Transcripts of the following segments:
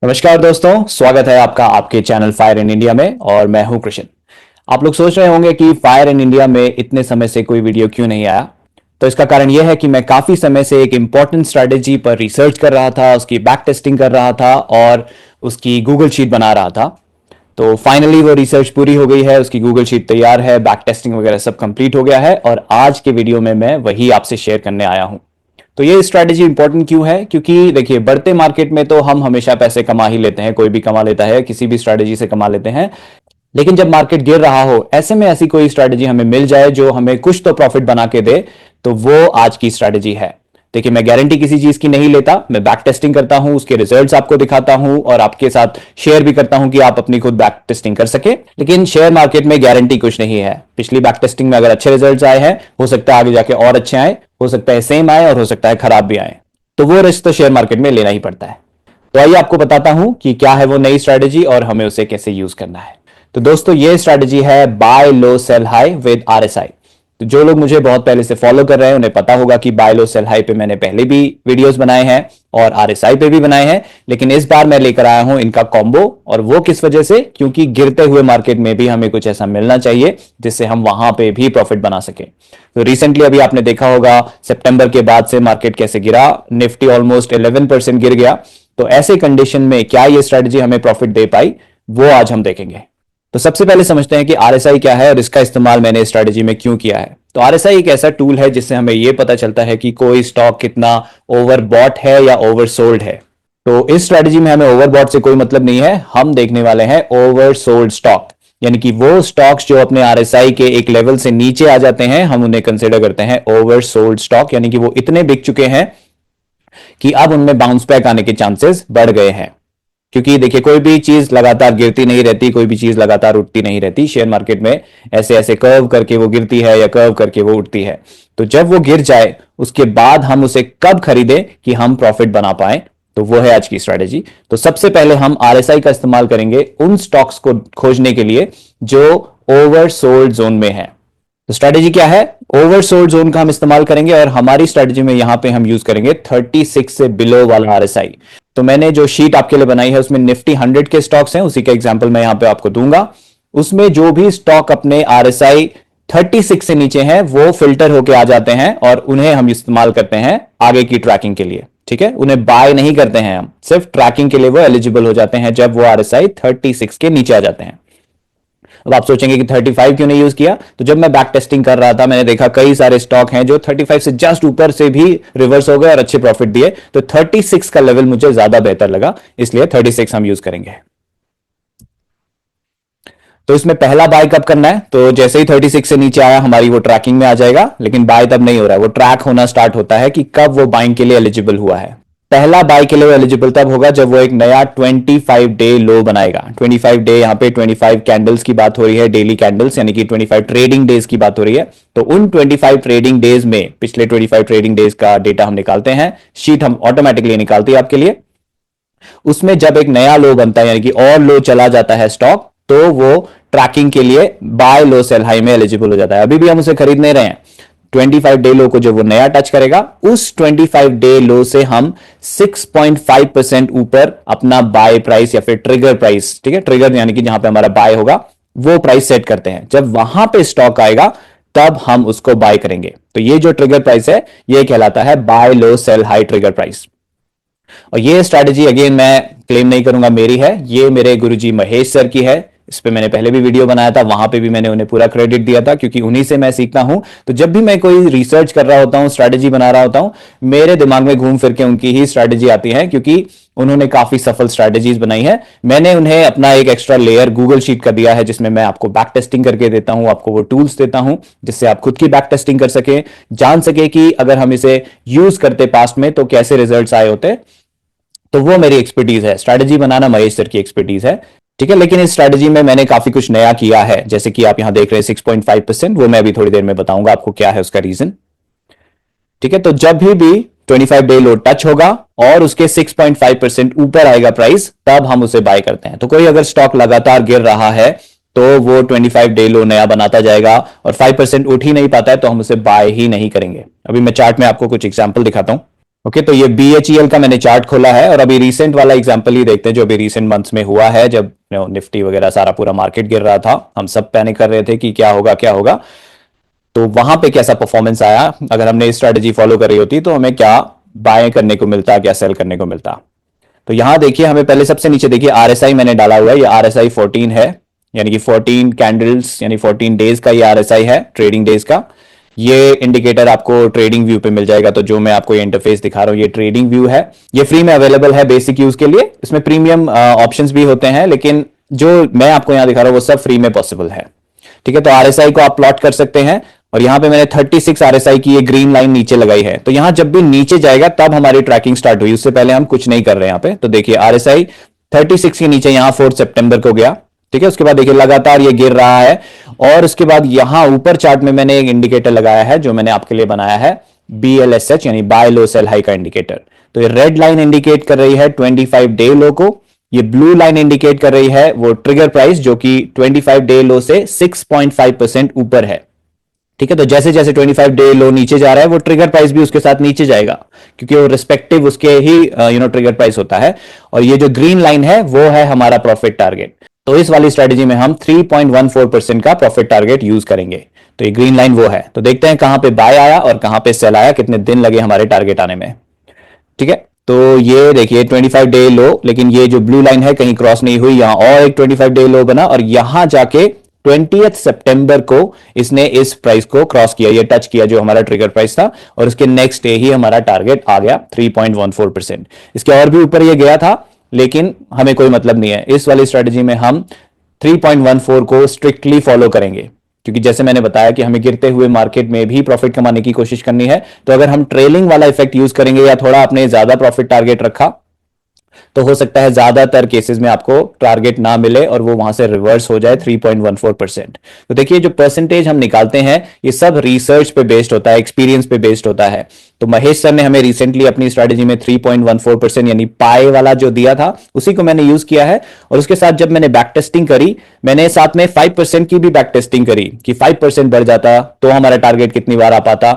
नमस्कार दोस्तों, स्वागत है आपका आपके चैनल फायर इन इंडिया में और मैं हूं कृष्ण। आप लोग सोच रहे होंगे कि फायर इन इंडिया में इतने समय से कोई वीडियो क्यों नहीं आया। तो इसका कारण यह है कि मैं काफी समय से एक इंपॉर्टेंट स्ट्रैटेजी पर रिसर्च कर रहा था, उसकी बैक टेस्टिंग कर रहा था और उसकी गूगल शीट बना रहा था। तो फाइनली वो रिसर्च पूरी हो गई है, उसकी गूगल शीट तैयार है, बैक टेस्टिंग वगैरह सब कंप्लीट हो गया है और आज के वीडियो में मैं वही आपसे शेयर करने आया हूं। तो ये स्ट्रैटेजी इंपॉर्टेंट क्यों है? क्योंकि देखिए, बढ़ते मार्केट में तो हम हमेशा पैसे कमा ही लेते हैं, कोई भी कमा लेता है, किसी भी स्ट्रैटेजी से कमा लेते हैं। लेकिन जब मार्केट गिर रहा हो, ऐसे में ऐसी कोई स्ट्रैटेजी हमें मिल जाए जो हमें कुछ तो प्रॉफिट बना के दे, तो वो आज की स्ट्रैटेजी है। देखिए, मैं गारंटी किसी चीज की नहीं लेता, मैं बैक टेस्टिंग करता हूं, उसके रिजल्ट्स आपको दिखाता हूं और आपके साथ शेयर भी करता हूं कि आप अपनी खुद बैक टेस्टिंग कर सके। लेकिन शेयर मार्केट में गारंटी कुछ नहीं है। पिछली बैक टेस्टिंग में अगर अच्छे रिजल्ट्स आए हैं, हो सकता है आगे जाके और अच्छे आए, हो सकता है सेम आए और हो सकता है खराब भी आए। तो वो रिस्क तो शेयर मार्केट में लेना ही पड़ता है। तो आइए आपको बताता हूं कि क्या है वो नई स्ट्रैटेजी और हमें उसे कैसे यूज करना है। तो दोस्तों, ये स्ट्रैटेजी है buy low sell high with RSI. तो जो लोग मुझे बहुत पहले से फॉलो कर रहे हैं उन्हें पता होगा कि बाय लो सेल हाई पे मैंने पहले भी वीडियोस बनाए हैं और आरएसआई पे भी बनाए हैं। लेकिन इस बार मैं लेकर आया हूं इनका कॉम्बो। और वो किस वजह से? क्योंकि गिरते हुए मार्केट में भी हमें कुछ ऐसा मिलना चाहिए जिससे हम वहां पे भी प्रॉफिट बना सके। तो रिसेंटली अभी आपने देखा होगा सितंबर के बाद से मार्केट कैसे गिरा, निफ्टी ऑलमोस्ट 11% गिर गया। तो ऐसे कंडीशन में क्या ये स्ट्रेटजी हमें प्रॉफिट दे पाई, वो आज हम देखेंगे। तो सबसे पहले समझते हैं कि आरएसआई क्या है और इसका इस्तेमाल मैंने स्ट्रेटजी में क्यों किया है। तो आरएसआई एक ऐसा टूल है जिससे हमें यह पता चलता है कि कोई स्टॉक कितना ओवरबॉट है या ओवरसोल्ड है। तो इस स्ट्रेटजी में हमें ओवरबॉट से कोई मतलब नहीं है, हम देखने वाले हैं ओवरसोल्ड स्टॉक। यानी कि वो स्टॉक्स जो अपने आरएसआई के एक लेवल से नीचे आ जाते हैं, हम उन्हें कंसिडर करते हैं ओवरसोल्ड स्टॉक। यानी कि वो इतने बिक चुके हैं कि अब उनमें बाउंस बैक आने के चांसेस बढ़ गए हैं। क्योंकि देखिए, कोई भी चीज लगातार गिरती नहीं रहती, कोई भी चीज लगातार उठती नहीं रहती। शेयर मार्केट में ऐसे ऐसे कर्व करके वो गिरती है या कर्व करके वो उठती है। तो जब वो गिर जाए उसके बाद हम उसे कब खरीदें कि हम प्रॉफिट बना पाए, तो वो है आज की स्ट्रेटेजी। तो सबसे पहले हम आरएसआई का इस्तेमाल करेंगे उन स्टॉक्स को खोजने के लिए जो ओवरसोल्ड जोन में है। तो स्ट्रेटेजी क्या है? ओवरसोल्ड जोन का हम इस्तेमाल करेंगे और हमारी स्ट्रेटेजी में यहां पे हम यूज करेंगे 36 से बिलो वाला आरएसआई। तो मैंने जो शीट आपके लिए बनाई है उसमें निफ्टी 100 के स्टॉक्स हैं, उसी का एग्जांपल मैं यहां पे आपको दूंगा। उसमें जो भी स्टॉक अपने आरएसआई 36 से नीचे हैं वो फिल्टर होके आ जाते हैं और उन्हें हम इस्तेमाल करते हैं आगे की ट्रैकिंग के लिए। ठीक है, उन्हें बाय नहीं करते हैं हम, सिर्फ ट्रैकिंग के लिए वो एलिजिबल हो जाते हैं जब वो आरएसआई 36 के नीचे आ जाते हैं। अब आप सोचेंगे कि 35 क्यों नहीं यूज किया? तो जब मैं बैक टेस्टिंग कर रहा था मैंने देखा कई सारे स्टॉक हैं जो 35 से जस्ट ऊपर से भी रिवर्स हो गए और अच्छे प्रॉफिट दिए। तो 36 का लेवल मुझे ज्यादा बेहतर लगा, इसलिए 36 हम यूज करेंगे। तो इसमें पहला बाय कब करना है? तो जैसे ही 36 से नीचे आया हमारी वो ट्रैकिंग में आ जाएगा, लेकिन बाय तब नहीं हो रहा है, वो ट्रैक होना स्टार्ट होता है कि कब वो बाइंग के लिए एलिजिबल हुआ है। पहला बाय के लिए एलिजिबल तब होगा जब वो एक नया 25 डे लो बनाएगा। 25 डे, यहां पे 25 कैंडल्स की बात हो रही है, डेली कैंडल्स, यानी कि 25 ट्रेडिंग डेज की बात हो रही है। तो उन 25 ट्रेडिंग डेज में पिछले 25 ट्रेडिंग डेज का डेटा हम निकालते हैं, शीट हम ऑटोमेटिकली निकालती है आपके लिए। उसमें जब एक नया लो बनता है यानी कि और लो चला जाता है स्टॉक, तो वो ट्रैकिंग के लिए बाय लो सेल हाई में एलिजिबल हो जाता है। अभी भी हम उसे खरीद नहीं रहे हैं। 25 डे लो को जब वो नया टच करेगा, उस 25 डे लो से हम 6.5% ऊपर अपना बाय प्राइस या फिर ट्रिगर प्राइस, ठीक है, ट्रिगर यानी कि जहां पे हमारा बाय होगा वो प्राइस सेट करते हैं। जब वहां पे स्टॉक आएगा तब हम उसको बाय करेंगे। तो ये जो ट्रिगर प्राइस है ये कहलाता है buy low sell high trigger price. और ये स्ट्रैटेजी अगेन मैं क्लेम नहीं करूंगा मेरी है, ये मेरे गुरुजी महेश सर की है। इस पे मैंने पहले भी वीडियो बनाया था, वहां पे भी मैंने उन्हें पूरा क्रेडिट दिया था क्योंकि उन्हीं से मैं सीखता हूं। तो जब भी मैं कोई रिसर्च कर रहा होता हूं, स्ट्रैटेजी बना रहा होता हूं, मेरे दिमाग में घूम फिर के उनकी ही स्ट्रैटेजी आती है क्योंकि उन्होंने काफी सफल स्ट्रैटेजीज बनाई है। मैंने उन्हें अपना एक एक्स्ट्रा लेयर गूगल शीट का दिया है जिसमें मैं आपको बैक टेस्टिंग करके देता हूं, आपको वो टूल्स देता हूं जिससे आप खुद की बैक टेस्टिंग कर सके, जान सके कि अगर हम इसे यूज करते पास्ट में तो कैसे रिजल्ट आए होते। तो वो मेरी एक्सपर्टीज है, स्ट्रैटेजी बनाना महेश सर की एक्सपर्टीज है। ठीक है, लेकिन इस स्ट्रैटेजी में मैंने काफी कुछ नया किया है, जैसे कि आप यहां देख रहे हैं 6.5%, वो मैं अभी थोड़ी देर में बताऊंगा आपको क्या है उसका रीजन। ठीक है, तो जब भी 25 डे लो टच होगा और उसके 6.5% ऊपर आएगा प्राइस, तब हम उसे बाय करते हैं। तो कोई अगर स्टॉक लगातार गिर रहा है तो वो 25 डे लो नया बनाता जाएगा और 5% उठ ही नहीं पाता है तो हम उसे बाय ही नहीं करेंगे। अभी मैं चार्ट में आपको कुछ एग्जांपल दिखाता हूं। ओके, तो ये BHEL का मैंने चार्ट खोला है और अभी रिसेंट वाला एग्जांपल ही देखते हैं जो अभी रिसेंट मंथ्स में हुआ है, जब निफ्टी वगैरह सारा पूरा मार्केट गिर रहा था, हम सब पैनिक कर रहे थे कि क्या होगा क्या होगा। तो वहां पे कैसा परफॉर्मेंस आया, अगर हमने स्ट्रेटेजी फॉलो करी होती तो हमें क्या बाय करने को मिलता, क्या सेल करने को मिलता। तो यहां देखिए, हमें पहले सबसे नीचे देखिए RSI मैंने डाला हुआ है, ये RSI 14 है, यानी कि 14 कैंडल्स यानी 14 डेज का ये RSI है, ट्रेडिंग डेज का। ये इंडिकेटर आपको ट्रेडिंग व्यू पे मिल जाएगा। तो जो मैं आपको ये इंटरफेस दिखा रहा हूं, ये ट्रेडिंग व्यू है, ये फ्री में अवेलेबल है बेसिक यूज के लिए। इसमें प्रीमियम ऑप्शंस भी होते हैं, लेकिन जो मैं आपको यहां दिखा रहा हूं वो सब फ्री में पॉसिबल है। ठीक है, तो RSI को आप प्लॉट कर सकते हैं और यहां पे मैंने 36 RSI की ये ग्रीन लाइन नीचे लगाई है। तो यहां जब भी नीचे जाएगा तब हमारी ट्रैकिंग स्टार्ट हुई, उससे पहले हम कुछ नहीं कर रहे हैं यहां पे। तो देखिए RSI 36 के नीचे यहां 4 सितंबर को गया। ठीक है, उसके बाद देखिए लगातार ये गिर रहा है और उसके बाद यहां ऊपर चार्ट में मैंने एक इंडिकेटर लगाया है जो मैंने आपके लिए बनाया है, BLSH यानी बाय लो सेल हाई का इंडिकेटर। तो ये रेड लाइन इंडिकेट कर रही है 25 डे लो को, ये ब्लू लाइन इंडिकेट कर रही है वो ट्रिगर प्राइस जो कि 25 डे लो से 6.5% ऊपर है। ठीक है, तो जैसे जैसे 25 डे लो नीचे जा रहा है वो ट्रिगर प्राइस भी उसके साथ नीचे जाएगा, क्योंकि वो रिस्पेक्टिव उसके ही ट्रिगर प्राइस होता है। और ये जो ग्रीन लाइन है वो है हमारा प्रॉफिट टारगेट। तो इस वाली स्ट्रेटेजी में हम 3.14% का प्रॉफिट टारगेट यूज करेंगे। तो ये ग्रीन लाइन वो है। तो देखते हैं कहां पे बाय आया और कहां पे सेल आया, कितने दिन लगे हमारे टारगेट आने में। ठीक है, तो ये देखिए 25 डे लो, लेकिन ये जो ब्लू लाइन है कहीं क्रॉस नहीं हुई, यहां और एक 25 डे लो बना और यहां जाके 20 सितंबर को इसने इस प्राइस को क्रॉस किया, ये टच किया जो हमारा ट्रिगर प्राइस था, और उसके नेक्स्ट डे ही हमारा टारगेट आ गया 3.14%। इसके और भी ऊपर ये गया था, लेकिन हमें कोई मतलब नहीं है। इस वाली स्ट्रेटेजी में हम 3.14 को स्ट्रिक्टली फॉलो करेंगे, क्योंकि जैसे मैंने बताया कि हमें गिरते हुए मार्केट में भी प्रॉफिट कमाने की कोशिश करनी है। तो अगर हम ट्रेलिंग वाला इफेक्ट यूज करेंगे या थोड़ा अपने ज्यादा प्रॉफिट टारगेट रखा, तो हो सकता है ज्यादातर केसेस में आपको टारगेट ना मिले और वो वहां से रिवर्स हो जाए 3.14%। तो देखिए जो परसेंटेज हम निकालते हैं ये सब रिसर्च पे बेस्ड होता है, एक्सपीरियंस पे बेस्ड होता है। तो महेश सर ने हमें रिसेंटली अपनी स्ट्रेटेजी में 3.14% यानी पाई वाला जो दिया था उसी को मैंने यूज किया है। और उसके साथ जब मैंने बैक टेस्टिंग करी, मैंने साथ में 5% की भी बैक टेस्टिंग करी कि 5% बढ़ जाता तो हमारा टारगेट कितनी बार आ पाता।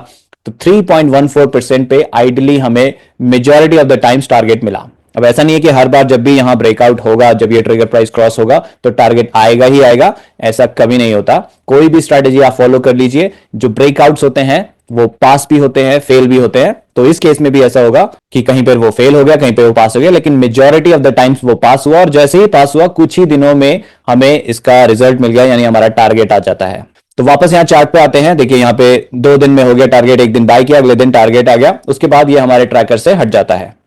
तो 3.14% पे आइडली हमें majority of the times target मिला। अब ऐसा नहीं है कि हर बार जब भी यहां ब्रेकआउट होगा, जब ये ट्रिगर प्राइस क्रॉस होगा तो टारगेट आएगा ही आएगा, ऐसा कभी नहीं होता। कोई भी स्ट्रैटेजी आप फॉलो कर लीजिए, जो ब्रेकआउट्स होते हैं वो पास भी होते हैं, फेल भी होते हैं। तो इस केस में भी ऐसा होगा कि कहीं पर वो फेल हो गया, कहीं पर वो पास हो गया, लेकिन मेजॉरिटी ऑफ द टाइम्स वो पास हुआ और जैसे ही पास हुआ कुछ ही दिनों में हमें इसका रिजल्ट मिल गया, यानी हमारा टारगेट आ जाता है। तो वापस यहां चार्ट पे आते हैं। देखिए यहां पे 2 दिन में हो गया टारगेट, एक दिन बाय किया, अगले दिन टारगेट आ गया, उसके बाद ये हमारे ट्रैकर से हट जाता है।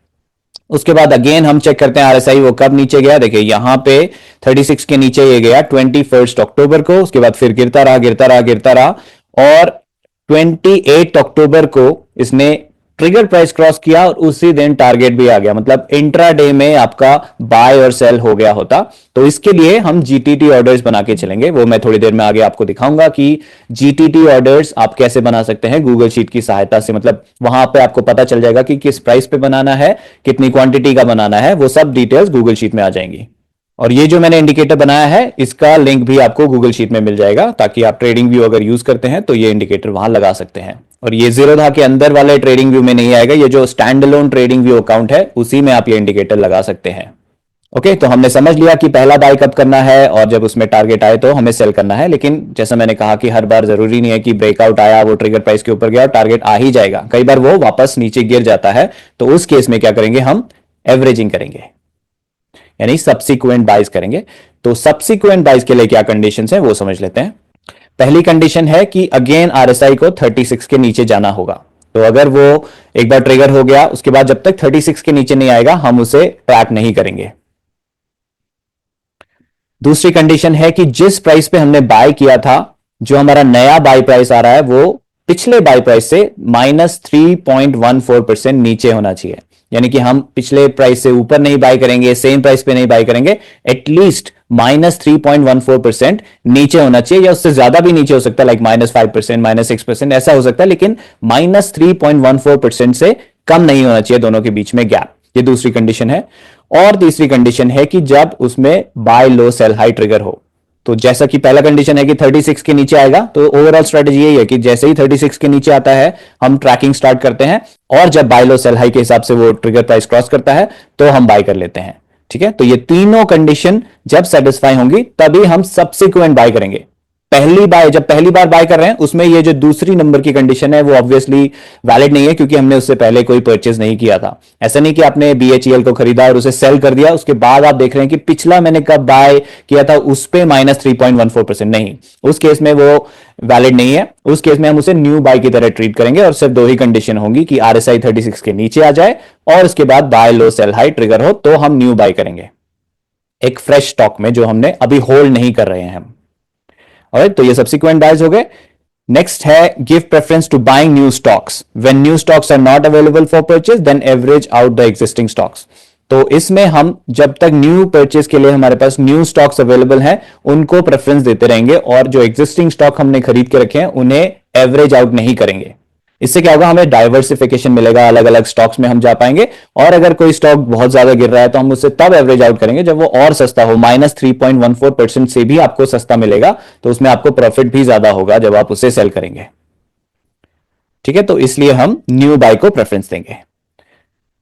उसके बाद अगेन हम चेक करते हैं RSI वो कब नीचे गया। देखिए यहां पे 36 के नीचे ये गया 21 अक्टूबर को, उसके बाद फिर गिरता रहा गिरता रहा गिरता रहा और 28 अक्टूबर को इसने ट्रिगर प्राइस क्रॉस किया और उसी दिन टारगेट भी आ गया। मतलब इंट्राडे में आपका बाय और सेल हो गया होता। तो इसके लिए हम GTT ऑर्डर्स बना के चलेंगे, वो मैं थोड़ी देर में आगे आपको दिखाऊंगा कि GTT ऑर्डर्स आप कैसे बना सकते हैं गूगल शीट की सहायता से। मतलब वहां पे आपको पता चल जाएगा कि किस प्राइस पे बनाना है, कितनी क्वांटिटी का बनाना है, वो सब डिटेल्स गूगल शीट में आ जाएंगी। और ये जो मैंने इंडिकेटर बनाया है इसका लिंक भी आपको गूगल शीट में मिल जाएगा, ताकि आप ट्रेडिंग व्यू अगर यूज करते हैं तो ये इंडिकेटर वहां लगा सकते हैं। और ये जीरोधा के अंदर वाले ट्रेडिंग व्यू में नहीं आएगा, ये जो stand alone trading view account है उसी में आप ये इंडिकेटर लगा सकते हैं। ओके, तो हमने समझ लिया कि पहला बाय कब करना है और जब उसमें टारगेट आए तो हमें सेल करना है। लेकिन जैसा मैंने कहा कि हर बार जरूरी नहीं है कि ब्रेकआउट आया, वो ट्रिगर प्राइस के ऊपर गया और टारगेट आ ही जाएगा, कई बार वो वापस नीचे गिर जाता है। तो उस केस में क्या करेंगे, हम एवरेजिंग करेंगे, यानी सब्सिक्वेंट बाइज करेंगे। तो सब्सिक्वेंट बाइज के लिए क्या कंडीशंस हैं वो समझ लेते हैं। पहली कंडीशन है कि अगेन RSI को 36 के नीचे जाना होगा। तो अगर वो एक बार ट्रिगर हो गया उसके बाद जब तक 36 के नीचे नहीं आएगा हम उसे ट्रैक नहीं करेंगे। दूसरी कंडीशन है कि जिस प्राइस पे हमने बाय किया था, जो हमारा नया बाय प्राइस आ रहा है वो पिछले बाय प्राइस से -3.14% नीचे होना चाहिए। यानी कि हम पिछले प्राइस से ऊपर नहीं बाय करेंगे, सेम प्राइस पे नहीं बाय करेंगे, एटलीस्ट -3.14% नीचे होना चाहिए, या उससे ज्यादा भी नीचे हो सकता है, लाइक -5% -6% ऐसा हो सकता है, लेकिन -3.14% से कम नहीं होना चाहिए दोनों के बीच में गैप। ये दूसरी कंडीशन है। और तीसरी कंडीशन है कि जब उसमें bye low sell high trigger हो। तो जैसा कि पहला कंडीशन है कि 36 के नीचे आएगा, तो ओवरऑल स्ट्रेटेजी यही है कि जैसे ही 36 के नीचे आता है हम ट्रैकिंग स्टार्ट करते हैं, और जब बाय लो सेल हाई के हिसाब से वो ट्रिगर प्राइस क्रॉस करता है तो हम बाय कर लेते हैं। ठीक है, तो ये तीनों कंडीशन जब सेटिस्फाई होंगी तभी हम सब्सिक्वेंट बाय करेंगे। जब पहली बार बाय कर रहे हैं उसमें ये जो दूसरी नंबर की कंडीशन है वो ऑब्वियसली वैलिड नहीं है, क्योंकि हमने उससे पहले कोई परचेज नहीं किया था। ऐसा नहीं कि आपने BHEL को खरीदा और उसे सेल कर दिया, उसके बाद आप देख रहे हैं कि पिछला मैंने कब बाय किया था उस पे -3.14%, नहीं, उस केस में वो वैलिड नहीं है। उस केस में हम उसे न्यू बाय की तरह ट्रीट करेंगे, और सिर्फ दो ही कंडीशन होंगी कि RSI 36 के नीचे आ जाए और उसके बाद bye low sell high trigger हो तो हम न्यू बाय करेंगे एक फ्रेश स्टॉक में जो हमने अभी होल्ड नहीं कर रहे हैं हम। ऑलराइट, तो ये सब्सिक्वेंट बायज हो गए। नेक्स्ट है give preference to buying new stocks when new stocks are not available for purchase then average out the existing stocks. तो इसमें हम जब तक न्यू परचेज के लिए हमारे पास न्यू स्टॉक्स अवेलेबल हैं उनको प्रेफरेंस देते रहेंगे, और जो एग्जिस्टिंग स्टॉक हमने खरीद के रखे हैं उन्हें एवरेज आउट नहीं करेंगे। इससे क्या होगा, हमें डाइवर्सिफिकेशन मिलेगा, अलग अलग स्टॉक्स में हम जा पाएंगे, और अगर कोई स्टॉक बहुत ज्यादा गिर रहा है तो हम उससे तब एवरेज आउट करेंगे जब वो और सस्ता हो, -3.14% से भी आपको सस्ता मिलेगा, तो उसमें आपको प्रॉफिट भी ज्यादा होगा जब आप उसे सेल करेंगे। ठीक है, तो इसलिए हम न्यू बाय को प्रेफरेंस देंगे।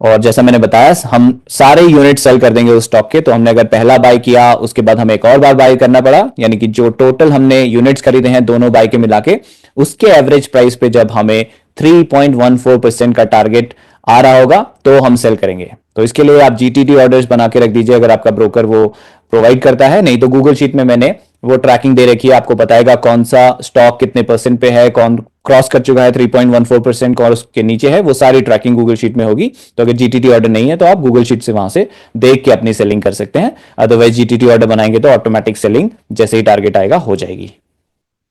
और जैसा मैंने बताया हम सारे यूनिट सेल कर देंगे उस स्टॉक के, तो हमने अगर पहला बाय किया उसके बाद हमें एक और बार बाय करना पड़ा, यानी कि जो टोटल हमने यूनिट्स खरीदे हैं दोनों बाय के मिला के, उसके एवरेज प्राइस पे जब हमें 3.14% का टारगेट आ रहा होगा तो हम सेल करेंगे। तो इसके लिए आप GTT ऑर्डर्स बना के रख दीजिए अगर आपका ब्रोकर वो प्रोवाइड करता है, नहीं तो गूगल शीट में मैंने वो ट्रैकिंग दे रखी है, आपको बताएगा कौन सा स्टॉक कितने परसेंट पे है, कौन क्रॉस कर चुका है 3.14%, कौन उसके नीचे है, वो सारी ट्रैकिंग गूगल शीट में होगी। तो अगर GTT ऑर्डर नहीं है तो आप गूगल शीट से वहां से देख के अपनी सेलिंग कर सकते हैं, अदरवाइज GTT ऑर्डर बनाएंगे तो ऑटोमेटिक सेलिंग जैसे ही टारगेट आएगा हो जाएगी।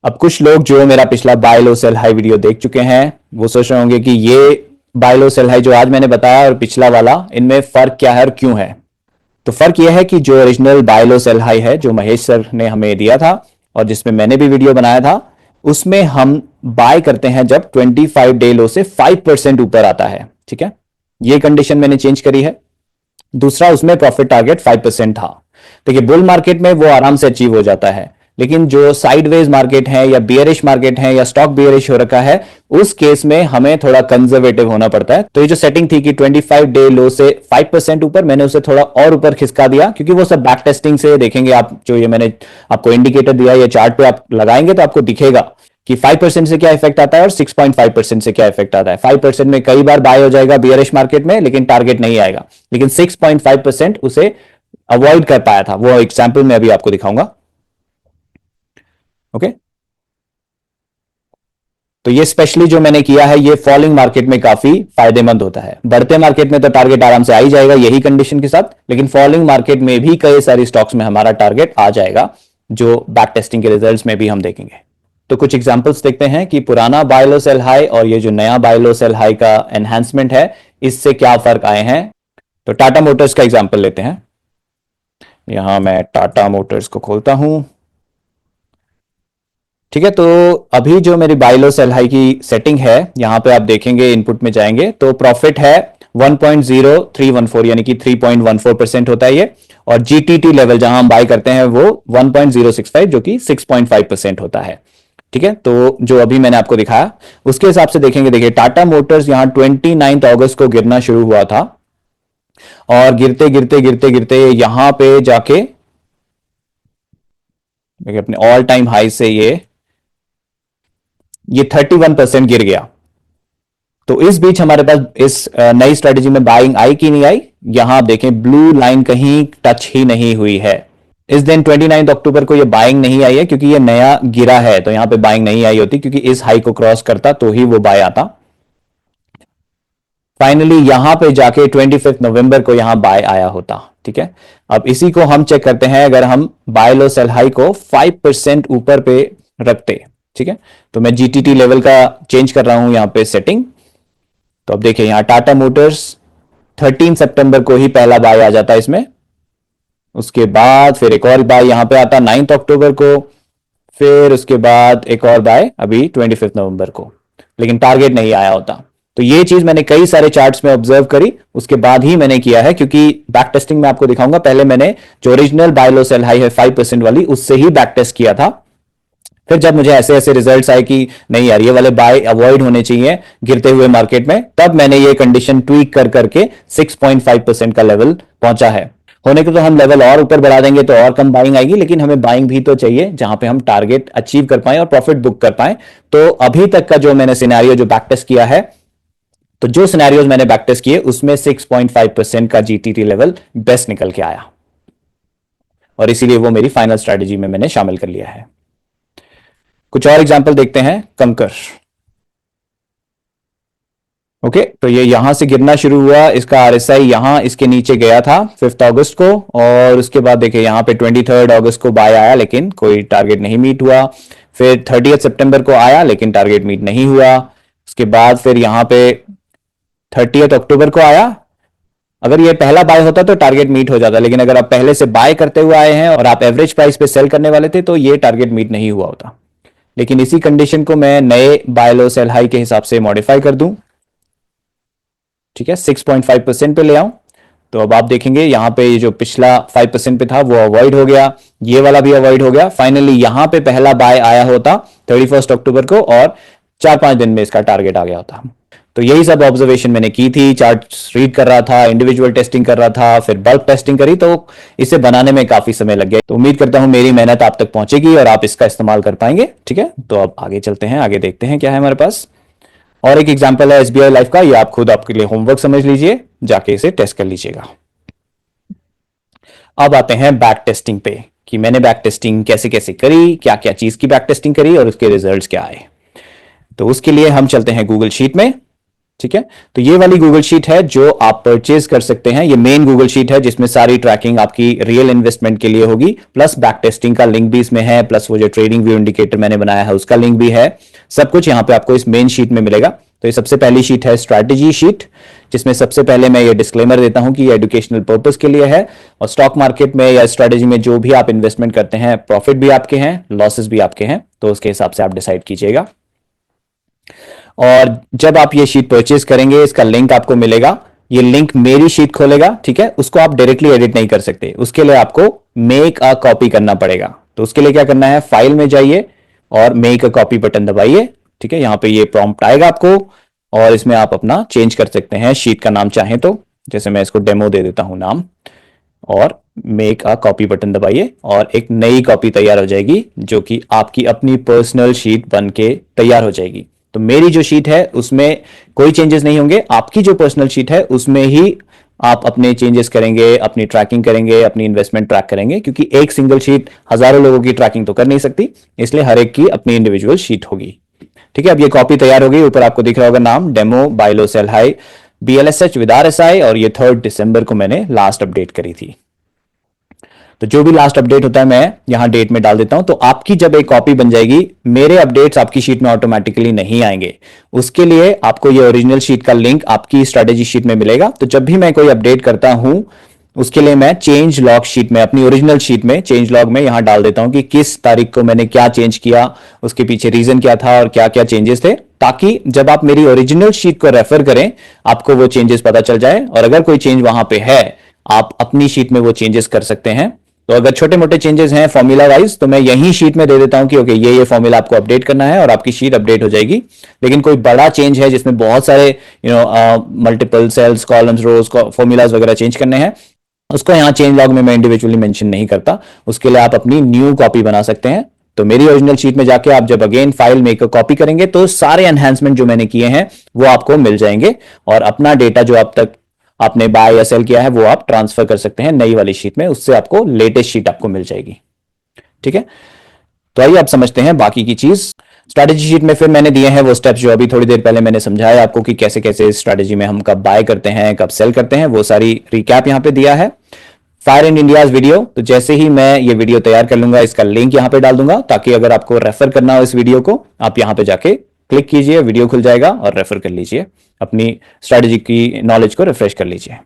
अब कुछ लोग जो मेरा पिछला bye low sell high video देख चुके हैं वो सोच रहे होंगे कि ये बाय लो सेल हाई जो आज मैंने बताया और पिछला वाला, इनमें फर्क क्या है और क्यों है। तो फर्क यह है कि जो original bye low sell high है जो महेश सर ने हमें दिया था और जिसमें मैंने भी वीडियो बनाया था, उसमें हम बाय करते हैं जब 25 डे लो से 5% ऊपर आता है। ठीक है, ये कंडीशन मैंने चेंज करी है। दूसरा, उसमें प्रॉफिट टारगेट 5% था। देखिए, बुल मार्केट में वो आराम से अचीव हो जाता है, लेकिन जो साइडवेज मार्केट है या बियरिश मार्केट है या स्टॉक बियरिश हो रखा है, उस केस में हमें थोड़ा कंजर्वेटिव होना पड़ता है। तो ये जो सेटिंग थी कि 25 डे लो से 5% ऊपर, मैंने उसे थोड़ा और ऊपर खिसका दिया, क्योंकि वो सब बैक टेस्टिंग से देखेंगे आप। जो ये मैंने आपको इंडिकेटर दिया, ये चार्ट पे आप लगाएंगे तो आपको दिखेगा कि 5% से क्या इफेक्ट आता है और 6.5% से क्या इफेक्ट आता है। 5% में कई बार बाय हो जाएगा बियरिश मार्केट में, लेकिन टारगेट नहीं आएगा, लेकिन 6.5% उसे अवॉइड कर पाया था। वो एग्जाम्पल मैं अभी आपको दिखाऊंगा। ओके, तो ये स्पेशली जो मैंने किया है ये फॉलिंग मार्केट में काफी फायदेमंद होता है। बढ़ते मार्केट में तो टारगेट आराम से आ ही जाएगा यही कंडीशन के साथ, लेकिन फॉलिंग मार्केट में भी कई सारी स्टॉक्स में हमारा टारगेट आ जाएगा, जो बैक टेस्टिंग के रिजल्ट्स में भी हम देखेंगे। तो कुछ एग्जांपल्स देखते हैं कि पुराना बाय लो सेल हाई और ये जो नया बाय लो सेल हाई का एनहांसमेंट है, इससे क्या फर्क आए हैं। तो टाटा मोटर्स का एग्जांपल लेते हैं। यहां मैं टाटा मोटर्स को खोलता हूं। ठीक है, तो अभी जो मेरी बाय लो सेल हाई की सेटिंग है, यहां पे आप देखेंगे इनपुट में जाएंगे तो प्रॉफिट है 1.0314, यानी कि 3.14% होता है ये, और GTT लेवल जहां हम बाय करते हैं वो 1.065 जो कि 6.5% होता है। ठीक है, तो जो अभी मैंने आपको दिखाया उसके हिसाब से देखेंगे। देखिए, टाटा मोटर्स यहां 29 अगस्त को गिरना शुरू हुआ था, और गिरते गिरते गिरते गिरते यहां पे जाके देखिए अपने ऑल टाइम हाई से ये 31% गिर गया। तो इस बीच हमारे पास इस नई स्ट्रेटेजी में बाइंग आई कि नहीं आई, यहां आप देखें ब्लू लाइन कहीं टच ही नहीं हुई है। इस दिन 29 अक्टूबर को ये बाइंग नहीं आई है, क्योंकि ये नया गिरा है, तो यहां पे बाइंग नहीं आई होती, क्योंकि इस हाई को क्रॉस करता तो ही वो बाय आता। फाइनली यहां पे जाके 25 नवंबर को यहां बाय आया होता। ठीक है, अब इसी को हम चेक करते हैं, अगर हम बाय लो सेल हाई को 5% ऊपर पे रखते। ठीक है, तो मैं GTT लेवल का चेंज कर रहा हूं यहां पे सेटिंग। तो अब देखिए यहां टाटा मोटर्स 13 सितंबर को ही पहला बाय आ जाता है इसमें, उसके बाद फिर एक और बाय यहां पे आता 9 अक्टूबर को, फिर उसके बाद एक और बाय अभी 25 नवंबर को, लेकिन टारगेट नहीं आया होता। तो ये चीज मैंने कई सारे चार्ट्स में ऑब्जर्व करी, उसके बाद ही मैंने किया है, क्योंकि बैक टेस्टिंग में आपको दिखाऊंगा, पहले मैंने जो original bye low sell high है 5% वाली, उससे ही बैक टेस्ट किया था। फिर जब मुझे ऐसे ऐसे रिजल्ट्स आए कि नहीं यार ये वाले बाय अवॉइड होने चाहिए गिरते हुए मार्केट में, तब मैंने ये कंडीशन ट्वीक कर करके 6.5% का लेवल पहुंचा है। होने को तो हम लेवल और ऊपर बढ़ा देंगे तो और कम बाइंग आएगी, लेकिन हमें बाइंग भी तो चाहिए जहां पे हम टारगेट अचीव कर पाए और प्रॉफिट बुक कर पाए। तो अभी तक का जो मैंने सिनेरियो जो बैक टेस्ट किया है, तो जो सिनेरियोज मैंने बैक टेस्ट किए उसमें 6.5% का जीटीटी लेवल बेस्ट निकल के आया, और इसीलिए वो मेरी फाइनल स्ट्रेटेजी में मैंने शामिल कर लिया है। कुछ और एग्जांपल देखते हैं। कंकर, ओके, तो ये यहां से गिरना शुरू हुआ, इसका आरएसआई यहां इसके नीचे गया था 5 अगस्त को, और उसके बाद देखिए यहां पे 23 अगस्त को बाय आया लेकिन कोई टारगेट नहीं मीट हुआ। फिर 30 सितंबर को आया लेकिन टारगेट मीट नहीं हुआ। उसके बाद फिर यहां पे 30 अक्टूबर को आया। अगर ये पहला बाय होता तो टारगेट मीट हो जाता, लेकिन अगर आप पहले से बाय करते हुए आए हैं और आप एवरेज प्राइस पे सेल करने वाले थे तो ये टारगेट मीट नहीं हुआ होता। लेकिन इसी कंडीशन को मैं नए बाय लो सेल हाई के हिसाब से मॉडिफाई कर दूं, ठीक है, 6.5% पे ले आऊं, तो अब आप देखेंगे यहां पे जो पिछला 5% पे था वो अवॉइड हो गया, ये वाला भी अवॉइड हो गया। फाइनली यहां पे पहला बाय आया होता 31 अक्टूबर को, और 4-5 दिन में इसका टारगेट आ गया होता। तो यही सब ऑब्जर्वेशन मैंने की थी, चार्ट रीड कर रहा था, इंडिविजुअल टेस्टिंग कर रहा था, फिर बल्क टेस्टिंग करी, तो इसे बनाने में काफी समय लग गया। तो उम्मीद करता हूं मेरी मेहनत आप तक पहुंचेगी और आप इसका इस्तेमाल कर पाएंगे, ठीक है। तो अब आगे चलते हैं, आगे देखते हैं क्या है हमारे पास। और एक एग्जांपल है एसबीआई लाइफ का, ये आप खुद आपके लिए होमवर्क समझ लीजिए, जाके इसे टेस्ट कर लीजिएगा। अब आते हैं बैक टेस्टिंग पे, कि मैंने बैक टेस्टिंग कैसे कैसे करी, क्या क्या चीज की बैक टेस्टिंग करी और उसके रिजल्ट्स क्या आए। तो उसके लिए हम चलते हैं गूगल शीट में, ठीक है। तो ये वाली गूगल शीट है जो आप परचेज कर सकते हैं, ये मेन गूगल शीट है जिसमें सारी ट्रैकिंग आपकी रियल इन्वेस्टमेंट के लिए होगी, प्लस बैक टेस्टिंग का लिंक भी इसमें है, प्लस वो जो ट्रेडिंग व्यू इंडिकेटर मैंने बनाया है उसका लिंक भी है। सब कुछ यहां पे आपको इस मेन शीट में मिलेगा। तो ये सबसे पहली शीट है स्ट्रैटेजी शीट, जिसमें सबसे पहले मैं ये डिस्क्लेमर देता हूं कि ये एजुकेशनल पर्पस के लिए है, और स्टॉक मार्केट में या स्ट्रैटेजी में जो भी आप इन्वेस्टमेंट करते हैं, प्रॉफिट भी आपके हैं, लॉसेस भी आपके हैं, तो उसके हिसाब से आप डिसाइड कीजिएगा। और जब आप ये शीट परचेज करेंगे, इसका लिंक आपको मिलेगा, ये लिंक मेरी शीट खोलेगा, ठीक है। उसको आप डायरेक्टली एडिट नहीं कर सकते, उसके लिए आपको मेक अ कॉपी करना पड़ेगा। तो उसके लिए क्या करना है, फाइल में जाइए और मेक अ कॉपी बटन दबाइए, ठीक है। यहां पे ये प्रॉम्प्ट आएगा आपको, और इसमें आप अपना चेंज कर सकते हैं शीट का नाम चाहें तो, जैसे मैं इसको डेमो दे देता हूं नाम, और मेक अ कॉपी बटन दबाइए और एक नई कॉपी तैयार हो जाएगी, जो कि आपकी अपनी पर्सनल शीट बन के तैयार हो जाएगी। तो मेरी जो शीट है उसमें कोई चेंजेस नहीं होंगे, आपकी जो पर्सनल शीट है उसमें ही आप अपने चेंजेस करेंगे, अपनी ट्रैकिंग करेंगे, अपनी इन्वेस्टमेंट ट्रैक करेंगे, क्योंकि एक सिंगल शीट हजारों लोगों की ट्रैकिंग तो कर नहीं सकती, इसलिए हर एक की अपनी इंडिविजुअल शीट होगी, ठीक है। अब ये कॉपी तैयार हो गई, ऊपर आपको दिख रहा होगा नाम demo buy low sell high BLSH with RSI, और ये 3 दिसंबर को मैंने लास्ट अपडेट करी थी। तो जो भी लास्ट अपडेट होता है मैं यहां डेट में डाल देता हूं। तो आपकी जब एक कॉपी बन जाएगी, मेरे अपडेट्स आपकी शीट में ऑटोमेटिकली नहीं आएंगे, उसके लिए आपको ये ओरिजिनल शीट का लिंक आपकी स्ट्रेटेजी शीट में मिलेगा। तो जब भी मैं कोई अपडेट करता हूं, उसके लिए मैं चेंज लॉग शीट में, अपनी ओरिजिनल शीट में चेंज लॉग में यहां डाल देता हूं कि किस तारीख को मैंने क्या चेंज किया, उसके पीछे रीजन क्या था और क्या क्या चेंजेस थे, ताकि जब आप मेरी ओरिजिनल शीट को रेफर करें आपको वो चेंजेस पता चल जाए, और अगर कोई चेंज वहां पे है आप अपनी शीट में वो चेंजेस कर सकते हैं। तो अगर छोटे मोटे चेंजेस हैं फॉर्मूला वाइज, तो मैं यही शीट में दे देता हूं कि ओके ये फॉर्मूला आपको अपडेट करना है, और आपकी शीट अपडेट हो जाएगी। लेकिन कोई बड़ा चेंज है जिसमें बहुत सारे मल्टीपल सेल्स, कॉलम्स, रोज, फॉर्मूलाज वगैरह चेंज करने हैं, उसको यहां चेंज लॉग में मैं इंडिविजुअली मेंशन नहीं करता। उसके लिए आप अपनी न्यू कॉपी बना सकते हैं। तो मेरी ओरिजिनल शीट में जाके आप जब again file make a copy करेंगे तो सारे एनहांसमेंट जो मैंने किए हैं वो आपको मिल जाएंगे, और अपना डेटा जो अब तक आपने बाय या सेल किया है वो आप ट्रांसफर कर सकते हैं नई वाली शीट में, उससे आपको लेटेस्ट शीट आपको मिल जाएगी, ठीक है। तो आइए आप समझते हैं बाकी की चीज। स्ट्रैटेजी शीट में फिर मैंने दिए हैं वो स्टेप्स जो अभी थोड़ी देर पहले मैंने समझाया आपको कि कैसे कैसे स्ट्रैटेजी में हम कब बाय करते हैं, कब सेल करते हैं, वो सारी रिकैप यहां पे दिया है। फायर इन इंडियाज वीडियो, तो जैसे ही मैं ये वीडियो तैयार कर लूंगा इसका लिंक यहां पे डाल दूंगा, ताकि अगर आपको रेफर करना हो इस वीडियो को, आप यहां पे जाके क्लिक कीजिए, वीडियो खुल जाएगा और रेफर कर लीजिए, अपनी स्ट्रैटेजी की नॉलेज को रिफ्रेश कर लीजिए।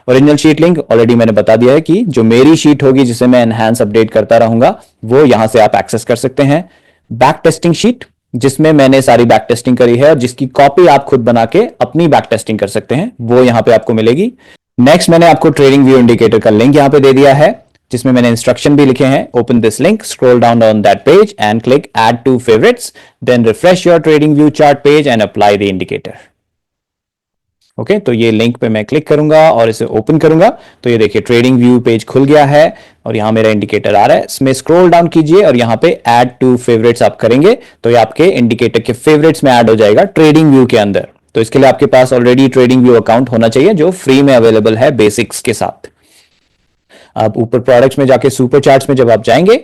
ओरिजिनल शीट लिंक ऑलरेडी मैंने बता दिया है कि जो मेरी शीट होगी जिसे मैं एनहांस अपडेट करता रहूंगा वो यहां से आप एक्सेस कर सकते हैं। बैक टेस्टिंग शीट, जिसमें मैंने सारी बैक टेस्टिंग करी है और जिसकी कॉपी आप खुद बना के अपनी बैक टेस्टिंग कर सकते हैं, वो यहां पे आपको मिलेगी। नेक्स्ट मैंने आपको ट्रेडिंग व्यू इंडिकेटर का लिंक यहां पे दे दिया है, जिसमें मैंने इंस्ट्रक्शन भी लिखे हैं। Open this link, scroll down on that page and click add to favourites, then refresh your TradingView chart page and apply the indicator. Okay, तो ये लिंक पे मैं क्लिक करूंगा और इसे ओपन करूंगा तो ये देखिए ट्रेडिंग व्यू पेज खुल गया है और यहां मेरा इंडिकेटर आ रहा है। इसमें स्क्रॉल डाउन कीजिए और यहां पे ऐड टू फेवरेट्स आप करेंगे तो ये आपके इंडिकेटर के फेवरेट्स में ऐड हो जाएगा ट्रेडिंग व्यू के अंदर। तो इसके लिए आपके पास ऑलरेडी ट्रेडिंग व्यू अकाउंट होना चाहिए जो फ्री में अवेलेबल है बेसिक्स के साथ। अब ऊपर प्रोडक्ट्स में जाके सुपर चार्ट्स में जब आप जाएंगे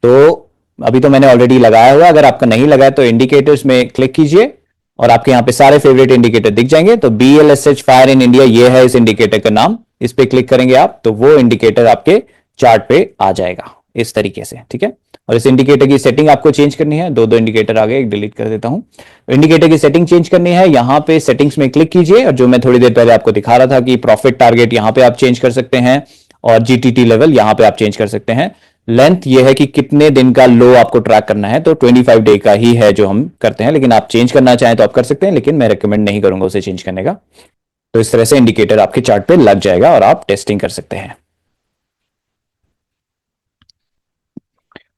तो अभी तो मैंने ऑलरेडी लगाया हुआ, अगर आपका नहीं लगाया तो इंडिकेटर्स में क्लिक कीजिए और आपके यहां पे सारे फेवरेट इंडिकेटर दिख जाएंगे। तो BLSH फायर इन इंडिया ये है इस इंडिकेटर का नाम, इस पे क्लिक करेंगे आप तो वो इंडिकेटर आपके चार्ट पे आ जाएगा इस तरीके से, ठीक है। और इस इंडिकेटर की सेटिंग आपको चेंज करनी है, दो इंडिकेटर आ गए, एक डिलीट कर देता हूं। इंडिकेटर की सेटिंग चेंज करनी है, यहां पे सेटिंग्स में क्लिक कीजिए और जो मैं थोड़ी देर पहले आपको दिखा रहा था कि प्रॉफिट टारगेट यहां पे आप चेंज कर सकते हैं और GTT लेवल यहां पे आप चेंज कर सकते हैं। लेंथ ये है कि कितने दिन का लो आपको ट्रैक करना है, तो 25 डे का ही है जो हम करते हैं, लेकिन आप चेंज करना चाहें तो आप कर सकते हैं, लेकिन मैं रिकमेंड नहीं करूंगा उसे चेंज करने का। तो इस तरह से इंडिकेटर आपके चार्ट पे लग जाएगा और आप टेस्टिंग कर सकते हैं।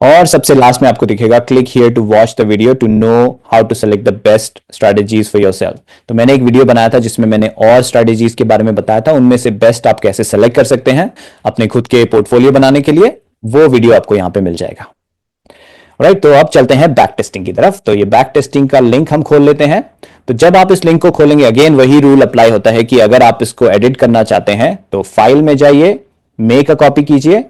और सबसे लास्ट में आपको दिखेगा click here to watch the video to know how to select the best strategies for yourself. तो मैंने एक वीडियो बनाया था जिसमें मैंने और स्ट्रेटेजीज के बारे में बताया था, उनमें से बेस्ट आप कैसे सेलेक्ट कर सकते हैं अपने खुद के पोर्टफोलियो बनाने के लिए, वो वीडियो आपको यहां पे मिल जाएगा। राइट, तो अब चलते हैं बैक टेस्टिंग की तरफ। तो ये बैक टेस्टिंग का लिंक हम खोल लेते हैं। तो जब आप इस लिंक को खोलेंगे अगेन वही रूल अप्लाई होता है कि अगर आप इसको एडिट करना चाहते हैं तो फाइल में जाइए, मेक अ कॉपी कीजिए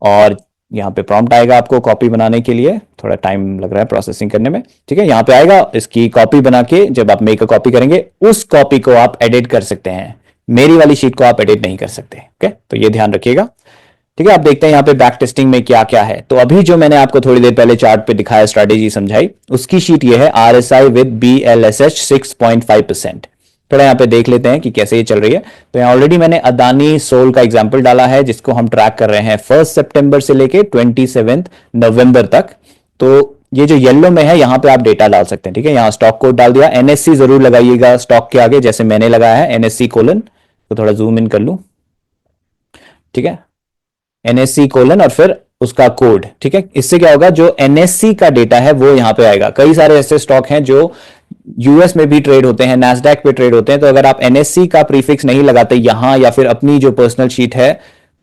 और यहां पे प्रॉम्प्ट आएगा आपको कॉपी बनाने के लिए, थोड़ा टाइम लग रहा है प्रोसेसिंग करने में, ठीक है। यहां पे आएगा, इसकी कॉपी बना के जब आप मेक अ कॉपी करेंगे उस कॉपी को आप एडिट कर सकते हैं, मेरी वाली शीट को आप एडिट नहीं कर सकते। ओके, तो ये ध्यान रखिएगा, ठीक है। आप देखते हैं यहाँ पे बैक टेस्टिंग में क्या क्या है। तो अभी जो मैंने आपको थोड़ी देर पहले चार्ट पे दिखाया, स्ट्रेटेजी समझाई, उसकी शीट ये है RSI विद BLSH 6.5%। थोड़ा यहाँ पे देख लेते हैं कि कैसे ये चल रही है। तो यहाँ ऑलरेडी मैंने अदानी सोल का एग्जांपल डाला है जिसको हम ट्रैक कर रहे हैं 1 सितंबर से लेके 27 नवंबर तक। तो ये जो येलो में है यहाँ पे आप डेटा डाल सकते हैं, ठीक है। यहाँ स्टॉक कोड डाल दिया, NSC जरूर लगाइएगा स्टॉक के आगे, जैसे मैंने लगाया है NSC कोलन। तो थोड़ा जूम इन कर लूं, ठीक है, NSC कोलन और फिर उसका कोड, ठीक है। इससे क्या होगा, जो NSC का डेटा है वो यहां पे आएगा। कई सारे ऐसे स्टॉक हैं जो US में भी ट्रेड होते हैं, NASDAQ पे ट्रेड होते हैं, तो अगर आप NSC का प्रीफिक्स नहीं लगाते यहां या फिर अपनी जो पर्सनल शीट है